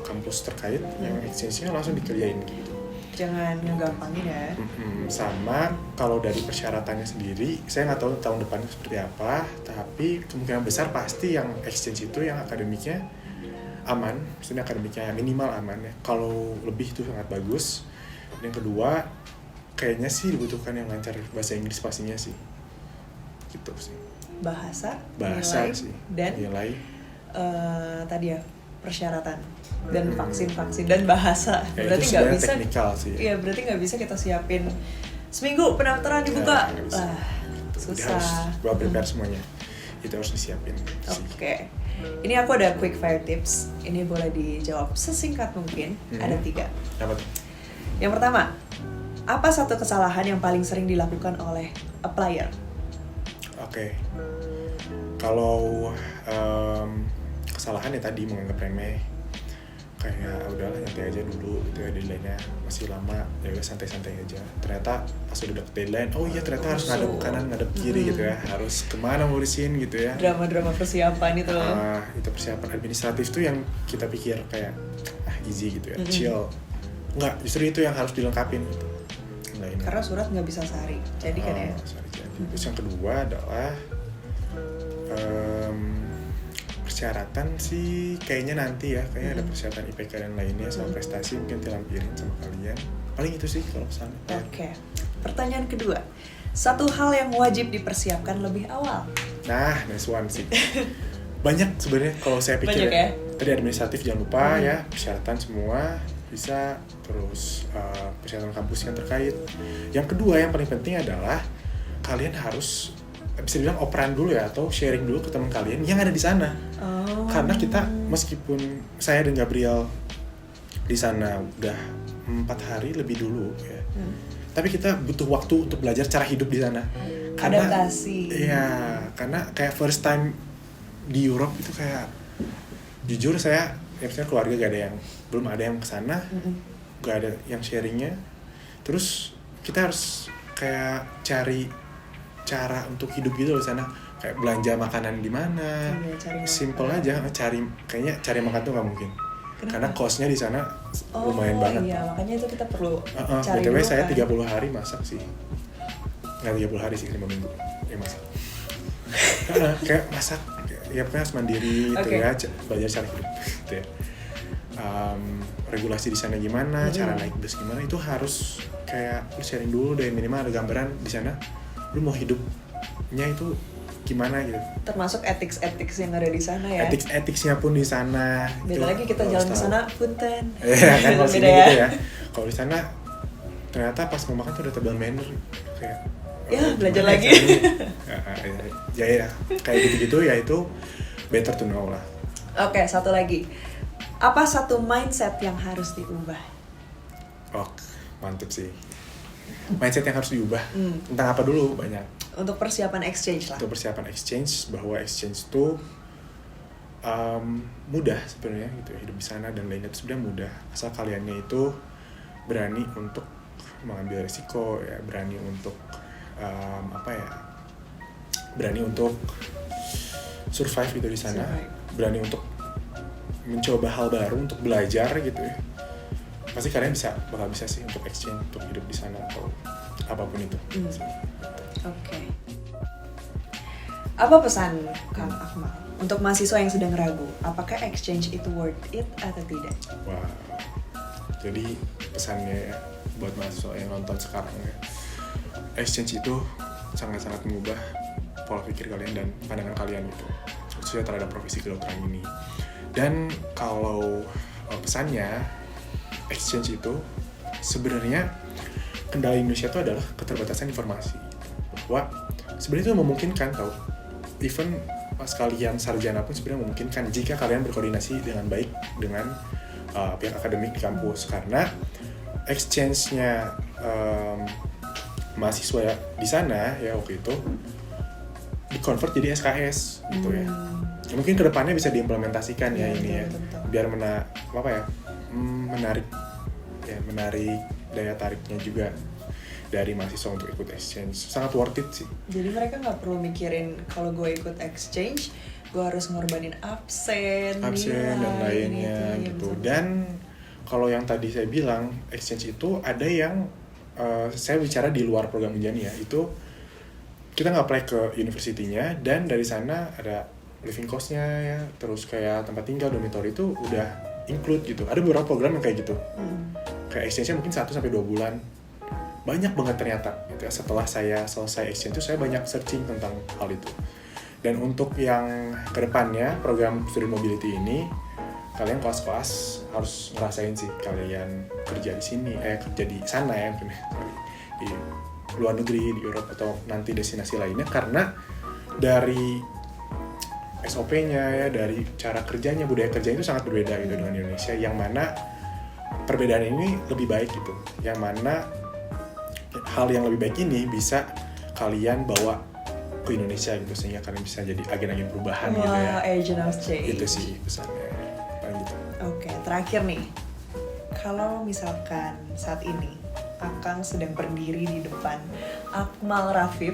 kampus terkait yang exchange-nya langsung dikerjain gitu. Jangan ngegampangin ya. Sama kalau dari persyaratannya sendiri, saya nggak tahu tahun depan seperti apa, tapi kemungkinan besar pasti yang exchange itu yang akademiknya aman, maksudnya akademiknya minimal aman ya. Kalau lebih itu sangat bagus. Dan yang kedua, kayaknya sih dibutuhkan yang lancar bahasa Inggris pastinya sih. Gitu sih. Bahasa nilai, sih. Dan nilai. Tadi ya persyaratan dan vaksin dan bahasa. Ya, berarti nggak bisa. Teknikal sih. Iya, berarti nggak bisa kita siapin seminggu pendaftaran dibuka. Susah. Harus prepare semuanya. Itu harus disiapin. Oke. Ini aku ada quick fire tips. Ini boleh dijawab sesingkat mungkin. Ada 3. Apa tuh? Yang pertama, apa satu kesalahan yang paling sering dilakukan oleh applier? Oke. Kalau kesalahan ya tadi menganggap remeh, kayak udahlah nyantai aja dulu gitu ya, deadline-nya masih lama, ya udah santai-santai aja. Ternyata pas udah dapet deadline, oh iya ternyata harus ngadep kanan, ngadep kiri gitu ya, harus kemana ngurusin gitu ya. Drama-drama persiapan itu loh. Itu persiapan administratif tuh yang kita pikir kayak easy gitu ya, chill. Enggak, justru itu yang harus dilengkapin gitu. Karena surat nggak bisa sehari, jadi kan ya. Terus yang kedua adalah persyaratan sih kayaknya nanti ya, kayaknya ada persyaratan IPK dan lainnya sama prestasi mungkin dilampirin sama kalian. Paling itu sih kalau kesana. Oke. Pertanyaan kedua, satu hal yang wajib dipersiapkan lebih awal. Nah, nice one sih. Banyak sebenarnya kalau saya pikir ya. Tadi administratif jangan lupa ya, persyaratan semua bisa, terus persyaratan kampus yang terkait. Yang kedua yang paling penting adalah kalian harus bisa bilang operan dulu ya, atau sharing dulu ke teman kalian yang ada di sana. Karena kita meskipun saya dan Gabriel di sana udah 4 hari lebih dulu ya, tapi kita butuh waktu untuk belajar cara hidup di sana. Karena, adaptasi. Iya, karena kayak first time di Europe itu kayak jujur saya, ya misalnya keluarga belum ada yang kesana, gak ada yang sharingnya. Terus kita harus kayak cari cara untuk hidup gitu loh di sana, kayak belanja makanan di mana, simple aja kayaknya cari makan tuh nggak mungkin. Kenapa? Karena cost-nya di sana lumayan banget. Iya, makanya itu kita perlu cari BTW dulu saya kan. 30 hari masak sih, nggak 30 hari sih, 5 minggu ya masak. Kayak masak ya pokoknya harus mandiri gitu ya, belajar cara hidup gitu ya. Regulasi di sana gimana, cara naik bus gimana, itu harus kayak lu sharing dulu deh, minimal ada gambaran di sana lu mau hidupnya itu gimana gitu. Termasuk ethics yang ada di sana ya. Ethicsnya pun di sana. Beda lagi kita jalan ke sana punten. Iya kan kalau sini ya. gitu ya. Kalau di sana ternyata pas mau makan tuh udah tebal manner kayak. Belajar lagi. Ya kayak gitu-gitu ya, itu better to know lah. Oke, satu lagi. Apa satu mindset yang harus diubah? Oh, mantep sih. Mindset yang harus diubah. Tentang apa dulu? Banyak. Untuk persiapan exchange lah. Untuk persiapan exchange, bahwa exchange itu mudah sebenarnya gitu, hidup di sana dan lainnya itu sebenarnya mudah, asal kaliannya itu berani untuk mengambil risiko ya, berani untuk berani untuk survive gitu di sana, berani untuk mencoba hal baru, untuk belajar gitu ya. Pasti kalian bakal bisa sih untuk exchange, untuk hidup di sana atau apapun itu. Oke. Apa pesan Kang Akmal untuk mahasiswa yang sedang ragu, apakah exchange itu worth it atau tidak? Wah, jadi pesannya ya, buat mahasiswa yang nonton sekarang ya, exchange itu sangat-sangat mengubah pola pikir kalian dan pandangan kalian gitu, khususnya terhadap profesi kedokteran ini. Dan kalau pesannya, exchange itu sebenarnya kendala Indonesia itu adalah keterbatasan informasi. Bahwa sebenarnya itu memungkinkan tau, even pas kalian sarjana pun sebenarnya memungkinkan jika kalian berkoordinasi dengan baik dengan pihak akademik di kampus, karena exchange-nya mahasiswa di sana ya waktu itu di-convert jadi SKS gitu ya. Mungkin kedepannya bisa diimplementasikan ya ini ya, biar menarik daya tariknya juga dari mahasiswa untuk ikut exchange. Sangat worth it sih. Jadi mereka nggak perlu mikirin kalau gue ikut exchange, gue harus ngorbanin absen dan lainnya gitu. Dan kalau yang tadi saya bilang, exchange itu ada yang saya bicara di luar program Unjani ya, itu kita nggak apply ke university-nya, dan dari sana ada living cost-nya ya, terus kayak tempat tinggal, dormitory itu udah include gitu. Ada beberapa program yang kayak gitu. Kayak exchange-nya mungkin 1-2 bulan. Banyak banget ternyata gitu ya. Setelah saya selesai exchange itu saya banyak searching tentang hal itu. Dan untuk yang kedepannya program student mobility ini, kalian kelas-kelas harus ngerasain sih kalian kerja di sini, kerja di sana ya, mungkin di luar negeri, di Eropa atau nanti destinasi lainnya, karena dari SOP-nya ya, dari cara kerjanya, budaya kerjanya itu sangat berbeda gitu dengan Indonesia, yang mana perbedaan ini lebih baik gitu, yang mana hal yang lebih baik ini bisa kalian bawa ke Indonesia gitu, sehingga kalian bisa jadi agen-agen perubahan gitu ya. Agent of change. Itu sih pesannya paling gitu. Oke, terakhir nih, kalau misalkan saat ini Akang sedang berdiri di depan Akmal Rafif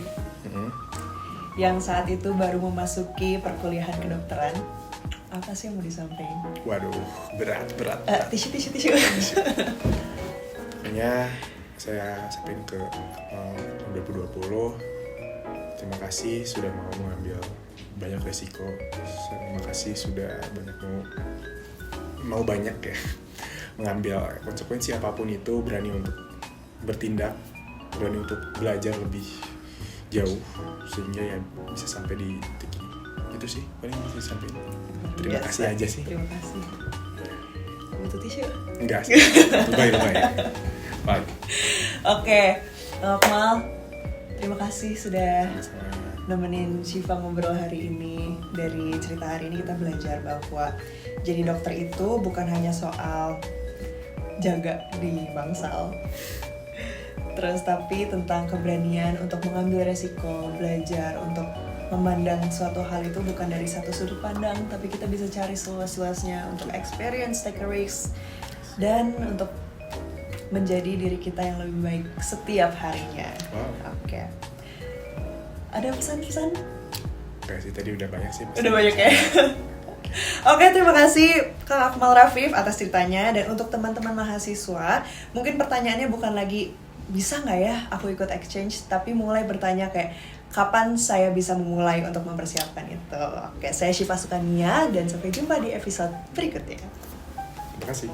yang saat itu baru memasuki perkuliahan kedokteran, apa sih yang mau disampaikan? Waduh, berat. Tisu. Makanya saya sampaikan ke 2020, terima kasih sudah mau mengambil banyak resiko, terima kasih sudah mau banyak ya mengambil konsekuensi apapun itu, berani untuk bertindak, berani untuk belajar lebih jauh sehingga ya bisa sampai di titik itu sih paling bisa sampai. Terima kasih aja sih. Terima kasih. Butuh tisu? Enggak sih. Lebay. Baik. Oke, Akmal, terima kasih sudah nemenin Syifa ngobrol hari ini. Dari cerita hari ini kita belajar bahwa jadi dokter itu bukan hanya soal jaga di bangsal, terus tapi tentang keberanian untuk mengambil resiko, belajar untuk memandang suatu hal itu bukan dari satu sudut pandang, tapi kita bisa cari seluas-luasnya untuk experience, take a risk, dan untuk menjadi diri kita yang lebih baik setiap harinya. Wow. Oke. Ada pesan-pesan? Oke sih, tadi udah banyak sih. Udah banyak ya? Oke, terima kasih Kang Akmal Rafif atas ceritanya. Dan untuk teman-teman mahasiswa, mungkin pertanyaannya bukan lagi bisa nggak ya aku ikut exchange, tapi mulai bertanya kayak kapan saya bisa memulai untuk mempersiapkan itu. Oke, saya Syifa Sukania dan sampai jumpa di episode berikutnya. Terima kasih.